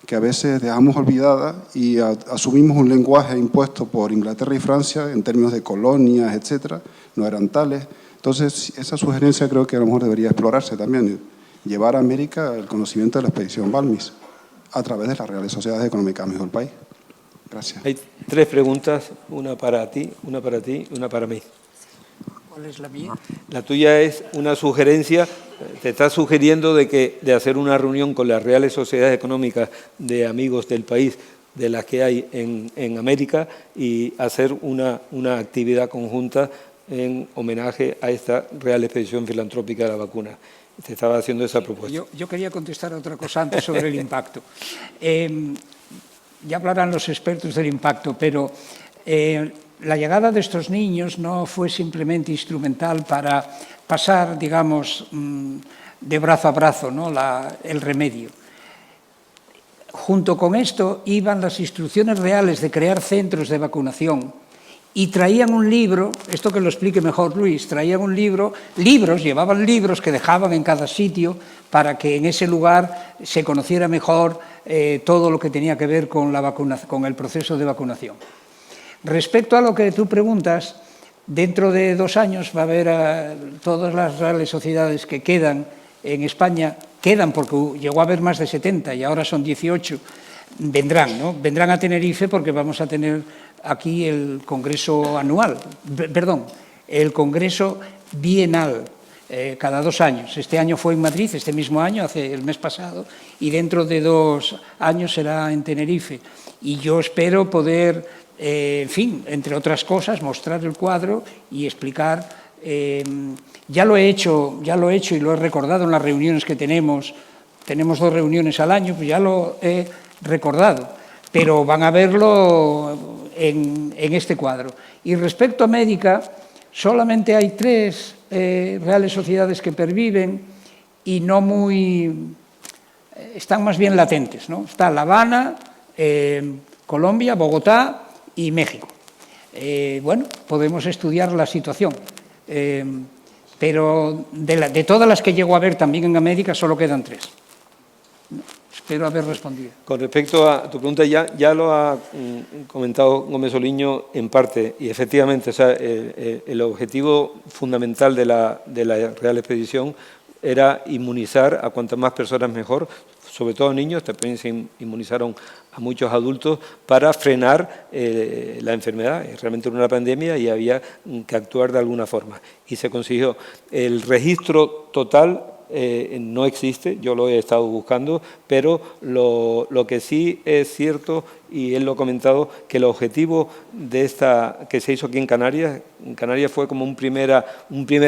que a veces dejamos olvidada y asumimos un lenguaje impuesto por Inglaterra y Francia en términos de colonias, etcétera, no eran tales. Entonces, esa sugerencia creo que a lo mejor debería explorarse también, llevar a América el conocimiento de la expedición Balmis a través de las reales sociedades económicas amigos del país. Gracias. Hay 3 preguntas, una para ti y una para mí. ¿Cuál es la mía? La tuya es una sugerencia, te está sugiriendo de hacer una reunión con las reales sociedades económicas de amigos del país, de las que hay en América, y hacer una actividad conjunta en homenaje a esta Real Expedición Filantrópica de la Vacuna. Te estaba haciendo esa propuesta. Yo quería contestar a otra cosa antes sobre el impacto. Ya hablarán los expertos del impacto, pero la llegada de estos niños no fue simplemente instrumental para pasar, digamos, de brazo a brazo, ¿no?, el remedio. Junto con esto iban las instrucciones reales de crear centros de vacunación y traían un libro, esto que lo explique mejor Luis, traían un libro, llevaban libros que dejaban en cada sitio para que en ese lugar se conociera mejor todo lo que tenía que ver con el proceso de vacunación. Respecto a lo que tú preguntas, dentro de 2 años va a haber todas las reales sociedades que quedan en España, quedan porque llegó a haber más de 70 y ahora son 18, vendrán, ¿no? Vendrán a Tenerife porque vamos a tener aquí el Congreso anual, perdón, el Congreso bienal, cada 2 años. Este año fue en Madrid, este mismo año, el mes pasado, y dentro de 2 años será en Tenerife. Y yo espero poder, en fin, entre otras cosas, mostrar el cuadro y explicar. Ya lo he hecho y lo he recordado en las reuniones que tenemos 2 reuniones al año, pues ya lo he recordado, pero van a verlo en este cuadro. Y respecto a América, solamente hay 3 reales sociedades que perviven y no están más bien latentes, ¿no? Está La Habana, Colombia, Bogotá y México. Bueno, podemos estudiar la situación, pero de todas las que llego a ver también en América solo quedan 3. Espero haber respondido. Con respecto a tu pregunta, ya lo ha comentado Gómez Oliño en parte, y efectivamente, o sea, el objetivo fundamental de la Real Expedición era inmunizar a cuantas más personas mejor, sobre todo niños, también se inmunizaron a muchos adultos para frenar la enfermedad. Realmente era una pandemia y había que actuar de alguna forma. Y se consiguió. El registro total no existe, yo lo he estado buscando, pero lo que sí es cierto, y él lo ha comentado, que el objetivo de esta que se hizo aquí en Canarias fue como un primer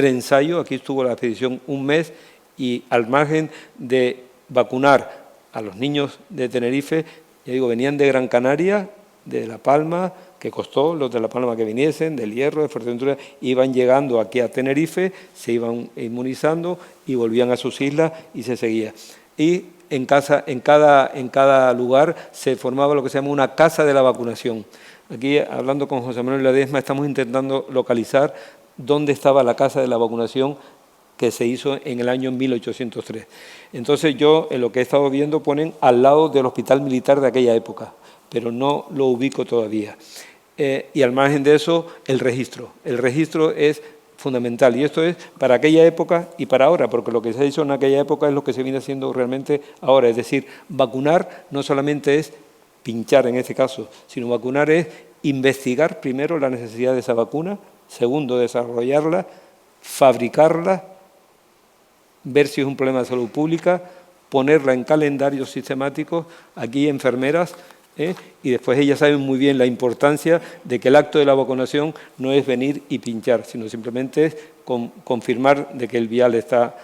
ensayo. Aquí estuvo la expedición 1 mes y al margen de vacunar a los niños de Tenerife, ya digo, venían de Gran Canaria, de La Palma, que costó los de La Palma que viniesen, del Hierro, de Fuerteventura, iban llegando aquí a Tenerife, se iban inmunizando y volvían a sus islas y se seguía. Y en cada lugar se formaba lo que se llama una casa de la vacunación. Aquí, hablando con José Manuel Ledesma, estamos intentando localizar dónde estaba la casa de la vacunación que se hizo en el año 1803. Entonces yo, en lo que he estado viendo, ponen al lado del hospital militar de aquella época, pero no lo ubico todavía. Y al margen de eso, el registro. El registro es fundamental, y esto es para aquella época y para ahora, porque lo que se ha hecho en aquella época es lo que se viene haciendo realmente ahora. Es decir, vacunar no solamente es pinchar en este caso, sino vacunar es investigar primero la necesidad de esa vacuna, segundo, desarrollarla, fabricarla, ver si es un problema de salud pública, ponerla en calendarios sistemáticos. Aquí enfermeras, y después ellas saben muy bien la importancia de que el acto de la vacunación no es venir y pinchar, sino simplemente es confirmar de que el vial está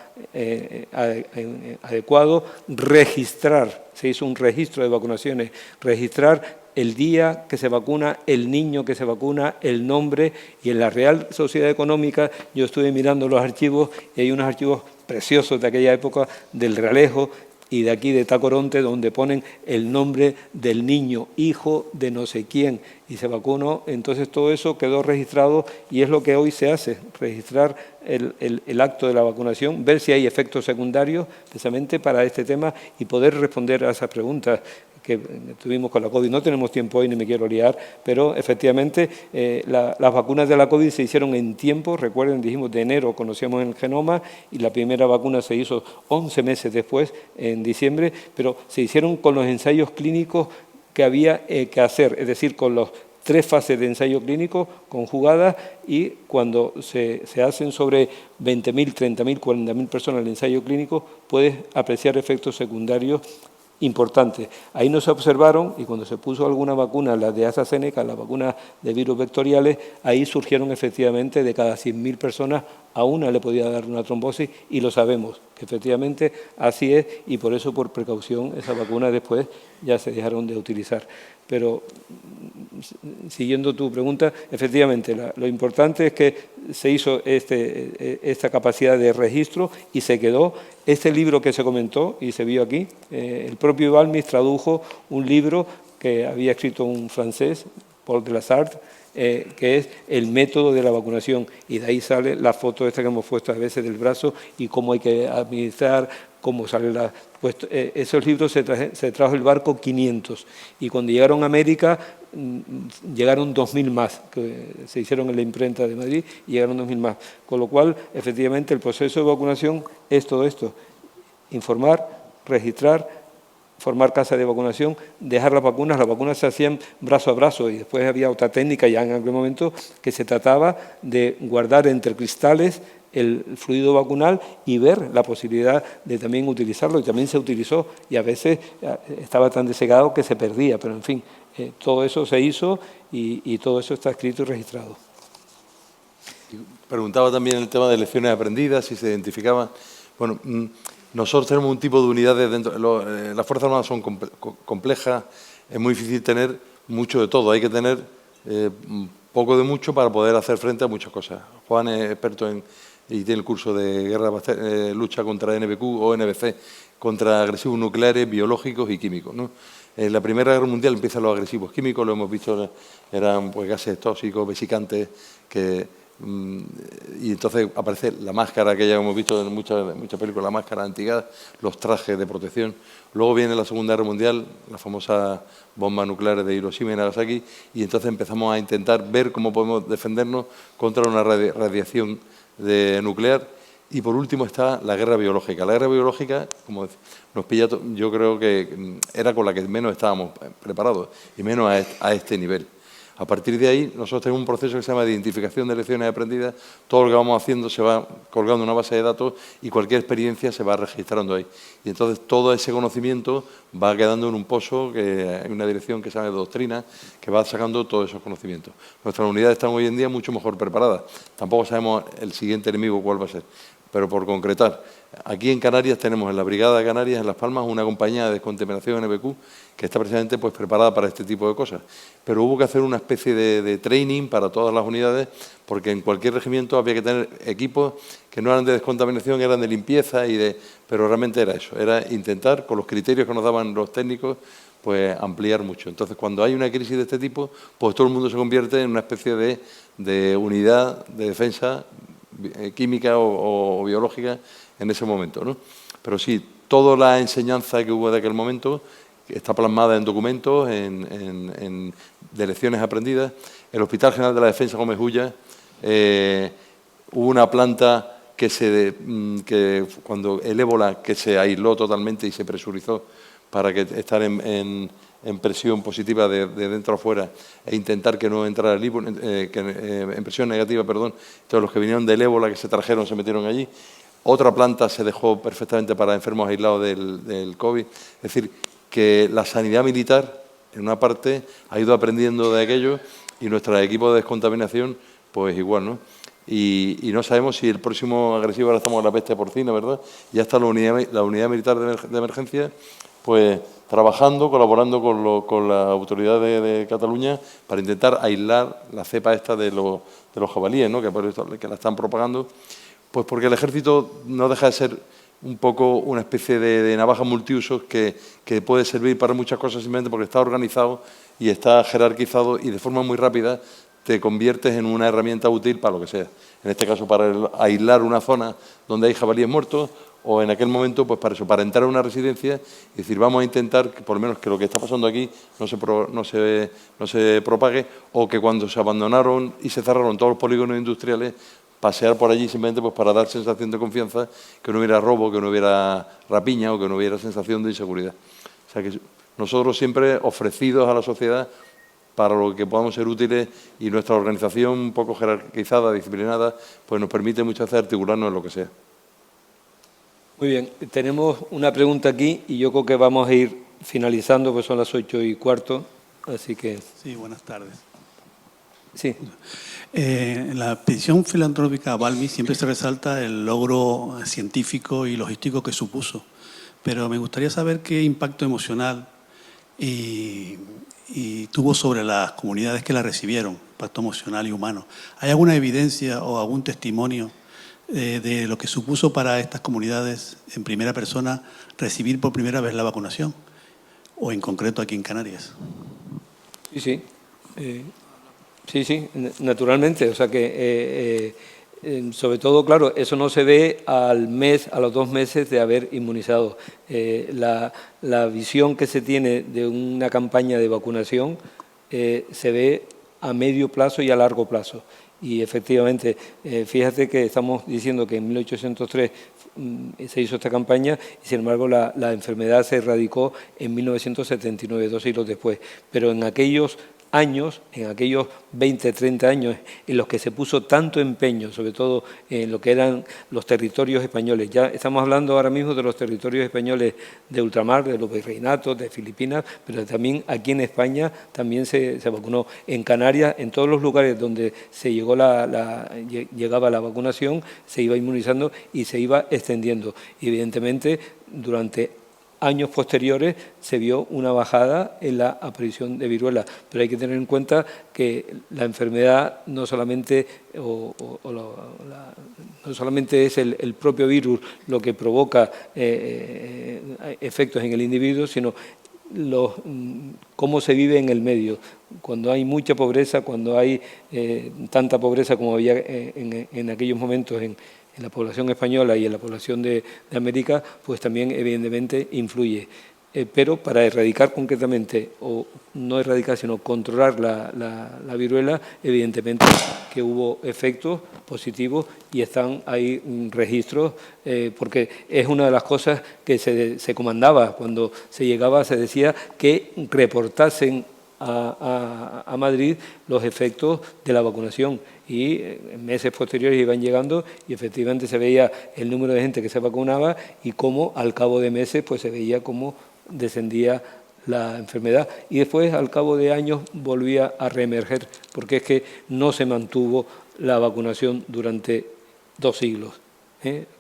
adecuado, registrar, se hizo un registro de vacunaciones, registrar el día que se vacuna, el niño que se vacuna, el nombre, y en la Real Sociedad Económica yo estuve mirando los archivos y hay unos archivos preciosos de aquella época del Realejo y de aquí de Tacoronte, donde ponen el nombre del niño, hijo de no sé quién, y se vacunó. Entonces todo eso quedó registrado y es lo que hoy se hace, registrar el acto de la vacunación, ver si hay efectos secundarios precisamente para este tema y poder responder a esas preguntas que tuvimos con la COVID. No tenemos tiempo hoy, ni me quiero liar, pero efectivamente las vacunas de la COVID se hicieron en tiempo. Recuerden, dijimos de enero conocíamos el genoma y la primera vacuna se hizo 11 meses después, en diciembre, pero se hicieron con los ensayos clínicos que había que hacer, es decir, con los 3 fases de ensayo clínico conjugadas, y cuando se hacen sobre 20.000, 30.000, 40.000 personas el ensayo clínico, puedes apreciar efectos secundarios importantes. Ahí no se observaron, y cuando se puso alguna vacuna, la de AstraZeneca, la vacuna de virus vectoriales, ahí surgieron efectivamente de cada 100.000 personas a una le podía dar una trombosis, y lo sabemos, que efectivamente así es, y por eso, por precaución, esas vacunas después ya se dejaron de utilizar. Pero, siguiendo tu pregunta, efectivamente, lo importante es que se hizo esta capacidad de registro y se quedó. Este libro que se comentó y se vio aquí, el propio Balmis tradujo un libro que había escrito un francés, Paul de Lassart, que es el método de la vacunación. Y de ahí sale la foto esta que hemos puesto a veces del brazo y cómo hay que administrar, cómo sale la... Pues, esos libros se trajo el barco 500 y cuando llegaron a América llegaron 2.000 más, que se hicieron en la imprenta de Madrid y llegaron 2.000 más. Con lo cual, efectivamente, el proceso de vacunación es todo esto: informar, registrar, formar casas de vacunación, dejar las vacunas se hacían brazo a brazo y después había otra técnica ya en aquel momento que se trataba de guardar entre cristales el fluido vacunal y ver la posibilidad de también utilizarlo, y también se utilizó y a veces estaba tan desegado que se perdía, pero en fin, todo eso se hizo y todo eso está escrito y registrado. Preguntaba también el tema de lecciones aprendidas, si se identificaban. Bueno, nosotros tenemos un tipo de unidades dentro. Las Fuerzas Armadas son complejas, es muy difícil tener mucho de todo, hay que tener poco de mucho para poder hacer frente a muchas cosas. Juan es experto y tiene el curso de lucha contra NBQ o NBC, contra agresivos nucleares, biológicos y químicos, ¿no? En la Primera Guerra Mundial empiezan los agresivos químicos, lo hemos visto, eran pues gases tóxicos, vesicantes, y entonces aparece la máscara que ya hemos visto en muchas películas, la máscara antigas, los trajes de protección. Luego viene la Segunda Guerra Mundial, la famosa bomba nuclear de Hiroshima y Nagasaki, y entonces empezamos a intentar ver cómo podemos defendernos contra una radiación nuclear. Y por último está la guerra biológica. La guerra biológica, como nos pilla, yo creo que era con la que menos estábamos preparados, y menos a este nivel. A partir de ahí, nosotros tenemos un proceso que se llama de identificación de lecciones aprendidas. Todo lo que vamos haciendo se va colgando en una base de datos y cualquier experiencia se va registrando ahí. Y entonces todo ese conocimiento va quedando en un pozo, que hay una dirección que se llama de doctrina, que va sacando todos esos conocimientos. Nuestras unidades están hoy en día mucho mejor preparadas. Tampoco sabemos el siguiente enemigo cuál va a ser. Pero por concretar, aquí en Canarias tenemos en la Brigada de Canarias, en Las Palmas, una compañía de descontaminación NBQ que está precisamente pues preparada para este tipo de cosas. Pero hubo que hacer una especie de training para todas las unidades, porque en cualquier regimiento había que tener equipos que no eran de descontaminación, eran de limpieza, pero realmente era eso, era intentar, con los criterios que nos daban los técnicos, pues ampliar mucho. Entonces, cuando hay una crisis de este tipo, pues todo el mundo se convierte en una especie de unidad de defensa química o biológica en ese momento, ¿no? Pero sí, toda la enseñanza que hubo de aquel momento está plasmada en documentos, de lecciones aprendidas. El Hospital General de la Defensa Gómez Ulla hubo una planta que cuando el ébola, que se aisló totalmente y se presurizó para estar en presión positiva de dentro a fuera e intentar que no entrara el ébola, en presión negativa, perdón. Entonces los que vinieron del ébola, que se trajeron, se metieron allí. Otra planta se dejó perfectamente para enfermos aislados del COVID. Es decir, que la sanidad militar, en una parte, ha ido aprendiendo de aquello y nuestro equipo de descontaminación, pues igual, ¿no? Y no sabemos si el próximo agresivo, ahora estamos en la peste porcina, ¿verdad? Ya está la unidad militar de emergencia, pues trabajando, colaborando con la autoridad de Cataluña para intentar aislar la cepa esta de los jabalíes, ¿no? Que la están propagando, pues porque el ejército no deja de ser un poco una especie de navaja multiusos que puede servir para muchas cosas simplemente porque está organizado y está jerarquizado y de forma muy rápida te conviertes en una herramienta útil para lo que sea. En este caso, para aislar una zona donde hay jabalíes muertos, o en aquel momento, pues para eso, para entrar a una residencia y decir, vamos a intentar que por lo menos que lo que está pasando aquí no se propague, o que cuando se abandonaron y se cerraron todos los polígonos industriales, pasear por allí simplemente pues para dar sensación de confianza, que no hubiera robo, que no hubiera rapiña o que no hubiera sensación de inseguridad. O sea que nosotros siempre ofrecidos a la sociedad para lo que podamos ser útiles, y nuestra organización un poco jerarquizada, disciplinada, pues nos permite muchas veces articularnos en lo que sea. Muy bien, tenemos una pregunta aquí y yo creo que vamos a ir finalizando, pues son las 8:15, así que... Sí, buenas tardes. Sí. En la petición filantrópica a Balmi siempre se resalta el logro científico y logístico que supuso, pero me gustaría saber qué impacto emocional y tuvo sobre las comunidades que la recibieron, impacto emocional y humano. ¿Hay alguna evidencia o algún testimonio de lo que supuso para estas comunidades en primera persona recibir por primera vez la vacunación, o en concreto aquí en Canarias? Sí, sí. Sí, sí, naturalmente. O sea que, sobre todo, claro, eso no se ve al mes, a los 2 meses de haber inmunizado. La visión que se tiene de una campaña de vacunación se ve a medio plazo y a largo plazo. Y efectivamente, fíjate que estamos diciendo que en 1803 se hizo esta campaña y sin embargo la enfermedad se erradicó en 1979, 2 siglos después. Pero en aquellos años, en aquellos 20, 30 años en los que se puso tanto empeño, sobre todo en lo que eran los territorios españoles. Ya estamos hablando ahora mismo de los territorios españoles de ultramar, de los virreinatos, de Filipinas, pero también aquí en España también se vacunó. En Canarias, en todos los lugares donde se llegó llegaba la vacunación, se iba inmunizando y se iba extendiendo. Y evidentemente, durante años posteriores se vio una bajada en la aparición de viruela, pero hay que tener en cuenta que la enfermedad no solamente, no solamente es el propio virus lo que provoca efectos en el individuo, sino cómo se vive en el medio. Cuando hay mucha pobreza, cuando hay tanta pobreza como había en aquellos momentos en la población española y en la población de América, pues también evidentemente influye. Pero para erradicar concretamente, o no erradicar, sino controlar la viruela, evidentemente que hubo efectos positivos y están ahí registros, porque es una de las cosas que se comandaba. Cuando se llegaba se decía que reportasen a Madrid los efectos de la vacunación y en meses posteriores iban llegando y efectivamente se veía el número de gente que se vacunaba y cómo al cabo de meses pues se veía cómo descendía la enfermedad y después al cabo de años volvía a reemerger porque es que no se mantuvo la vacunación durante 2 siglos.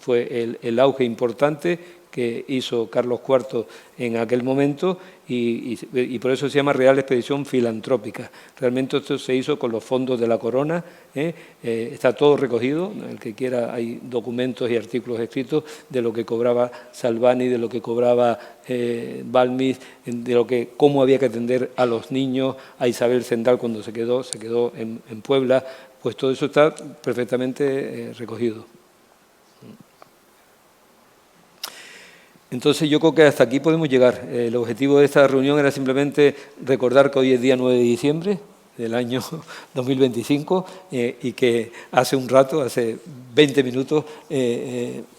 Fue el auge importante que hizo Carlos IV en aquel momento y por eso se llama Real Expedición Filantrópica. Realmente esto se hizo con los fondos de la corona, está todo recogido, el que quiera hay documentos y artículos escritos de lo que cobraba Salvani, de lo que cobraba Balmis, de cómo había que atender a los niños, a Isabel Zendal cuando se quedó en Puebla, pues todo eso está perfectamente recogido. Entonces yo creo que hasta aquí podemos llegar. El objetivo de esta reunión era simplemente recordar que hoy es día 9 de diciembre del año 2025 y que hace un rato, hace 20 minutos,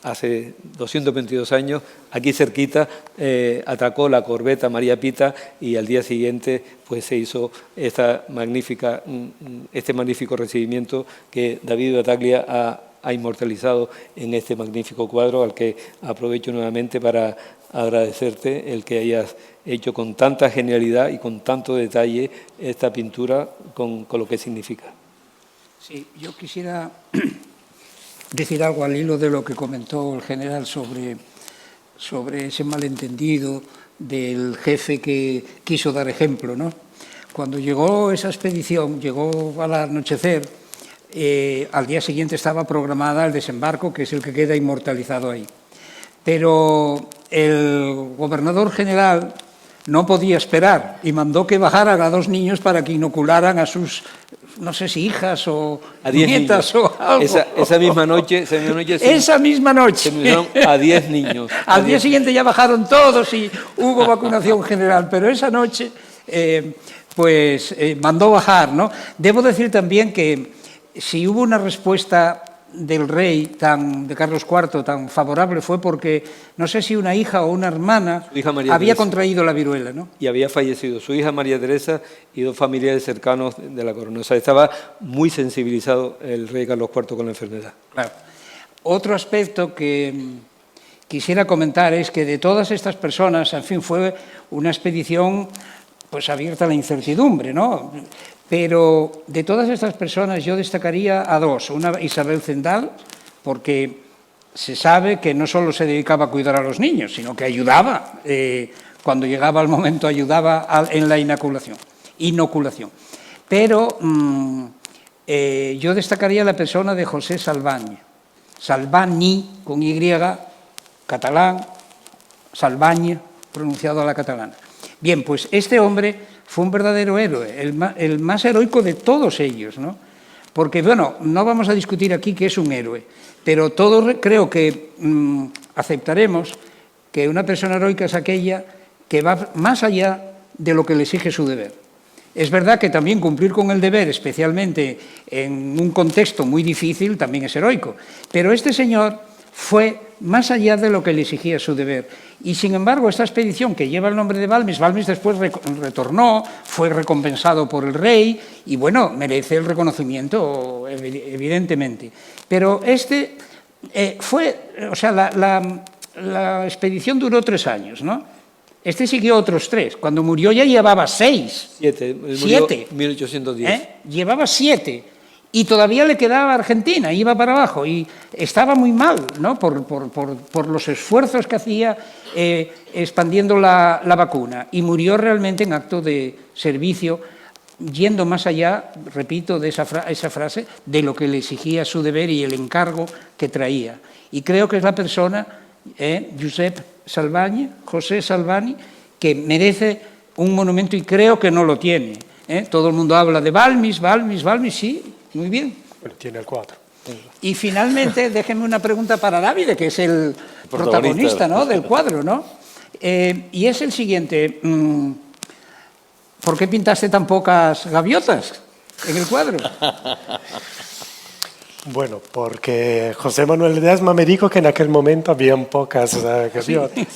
hace 222 años, aquí cerquita, atracó la corbeta María Pita y al día siguiente pues se hizo este magnífico recibimiento que David Battaglia ha inmortalizado en este magnífico cuadro, al que aprovecho nuevamente para agradecerte el que hayas hecho con tanta genialidad y con tanto detalle esta pintura con lo que significa. Sí, yo quisiera decir algo al hilo de lo que comentó el general sobre ese malentendido del jefe que quiso dar ejemplo, ¿no? Cuando llegó esa expedición, llegó al anochecer, al día siguiente estaba programada el desembarco, que es el que queda inmortalizado ahí. Pero el gobernador general no podía esperar y mandó que bajaran a 2 niños para que inocularan a sus, no sé si hijas o nietas o algo. Esa misma noche se inmunizaron a 10 niños. Al día siguiente ya bajaron todos y hubo vacunación general, pero esa noche mandó bajar, ¿no? Debo decir también que si hubo una respuesta del rey de Carlos IV tan favorable fue porque, no sé si una hija o una hermana había contraído la viruela, ¿no? Y había fallecido su hija María Teresa y 2 familiares cercanos de la corona. O sea, estaba muy sensibilizado el rey Carlos IV con la enfermedad. Claro. Otro aspecto que quisiera comentar es que de todas estas personas, en fin, fue una expedición pues abierta a la incertidumbre, ¿no? Pero de todas estas personas yo destacaría a 2. Una, Isabel Zendal, porque se sabe que no solo se dedicaba a cuidar a los niños, sino que ayudaba, cuando llegaba el momento ayudaba en la inoculación. Pero yo destacaría la persona de José Salvani. Salvani, con Y, catalán, Salvaña, pronunciado a la catalana. Bien, pues este hombre fue un verdadero héroe, el más heroico de todos ellos, ¿no? Porque, bueno, no vamos a discutir aquí qué es un héroe, pero todos creo que aceptaremos que una persona heroica es aquella que va más allá de lo que le exige su deber. Es verdad que también cumplir con el deber, especialmente en un contexto muy difícil, también es heroico, pero este señor fue más allá de lo que le exigía su deber. Y, sin embargo, esta expedición que lleva el nombre de Balmis después retornó, fue recompensado por el rey y, bueno, merece el reconocimiento, evidentemente. Pero la expedición duró 3 años, ¿no? Este siguió otros 3. Cuando murió ya llevaba 6. 7. Murió en 1810. Llevaba 7. Y todavía le quedaba Argentina, iba para abajo. Y estaba muy mal, ¿no? por los esfuerzos que hacía expandiendo la vacuna. Y murió realmente en acto de servicio, yendo más allá, repito, de esa frase, de lo que le exigía su deber y el encargo que traía. Y creo que es la persona, José Salvani, que merece un monumento y creo que no lo tiene. Todo el mundo habla de Balmis, sí, muy bien. Bueno, tiene el 4. Y finalmente, déjenme una pregunta para David, que es el protagonista, ¿no?, del cuadro, ¿no? Y es el siguiente. ¿Por qué pintaste tan pocas gaviotas en el cuadro? Bueno, porque José Manuel Ledesma me dijo que en aquel momento habían pocas gaviotas.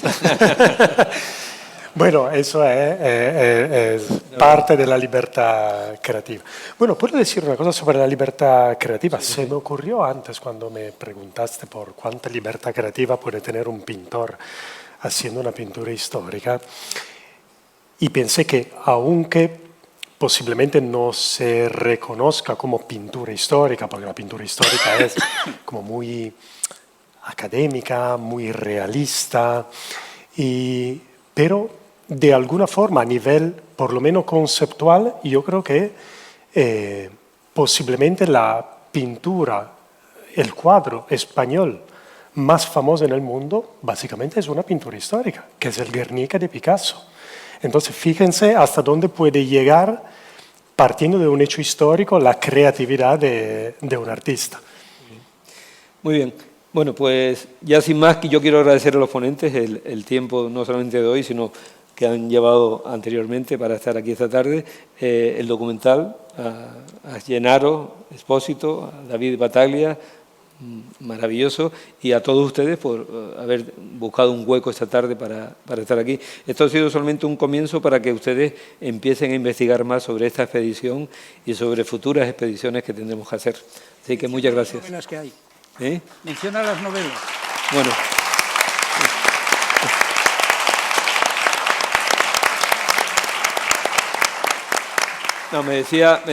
Bueno, eso es parte de la libertad creativa. Bueno, ¿puedo decir una cosa sobre la libertad creativa? Se me ocurrió antes cuando me preguntaste por cuánta libertad creativa puede tener un pintor haciendo una pintura histórica. Y pensé que aunque posiblemente no se reconozca como pintura histórica, porque la pintura histórica es como muy académica, muy realista, pero de alguna forma a nivel por lo menos conceptual, yo creo que posiblemente la pintura, el cuadro español más famoso en el mundo, básicamente es una pintura histórica, que es el Guernica de Picasso. Entonces, fíjense hasta dónde puede llegar, partiendo de un hecho histórico, la creatividad de un artista. Muy bien. Bueno, pues ya sin más, yo quiero agradecer a los ponentes el tiempo no solamente de hoy, sino que han llevado anteriormente para estar aquí esta tarde, el documental, a Gennaro Espósito, a David Battaglia, maravilloso, y a todos ustedes por haber buscado un hueco esta tarde para estar aquí. Esto ha sido solamente un comienzo para que ustedes empiecen a investigar más sobre esta expedición y sobre futuras expediciones que tendremos que hacer. Así que muchas gracias. Las novelas que hay. Menciona las novelas. Bueno. No, me decía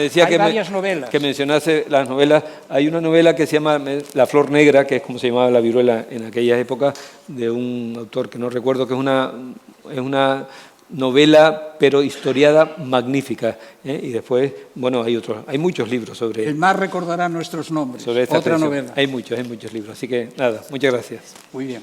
que mencionase las novelas. Hay una novela que se llama La Flor Negra, que es como se llamaba la viruela en aquellas épocas, de un autor que no recuerdo, que es una novela, pero historiada magnífica. Y después, bueno, hay muchos libros sobre... El mar recordará nuestros nombres. Sobre esta otra novela. Hay muchos libros. Así que, nada, muchas gracias. Muy bien.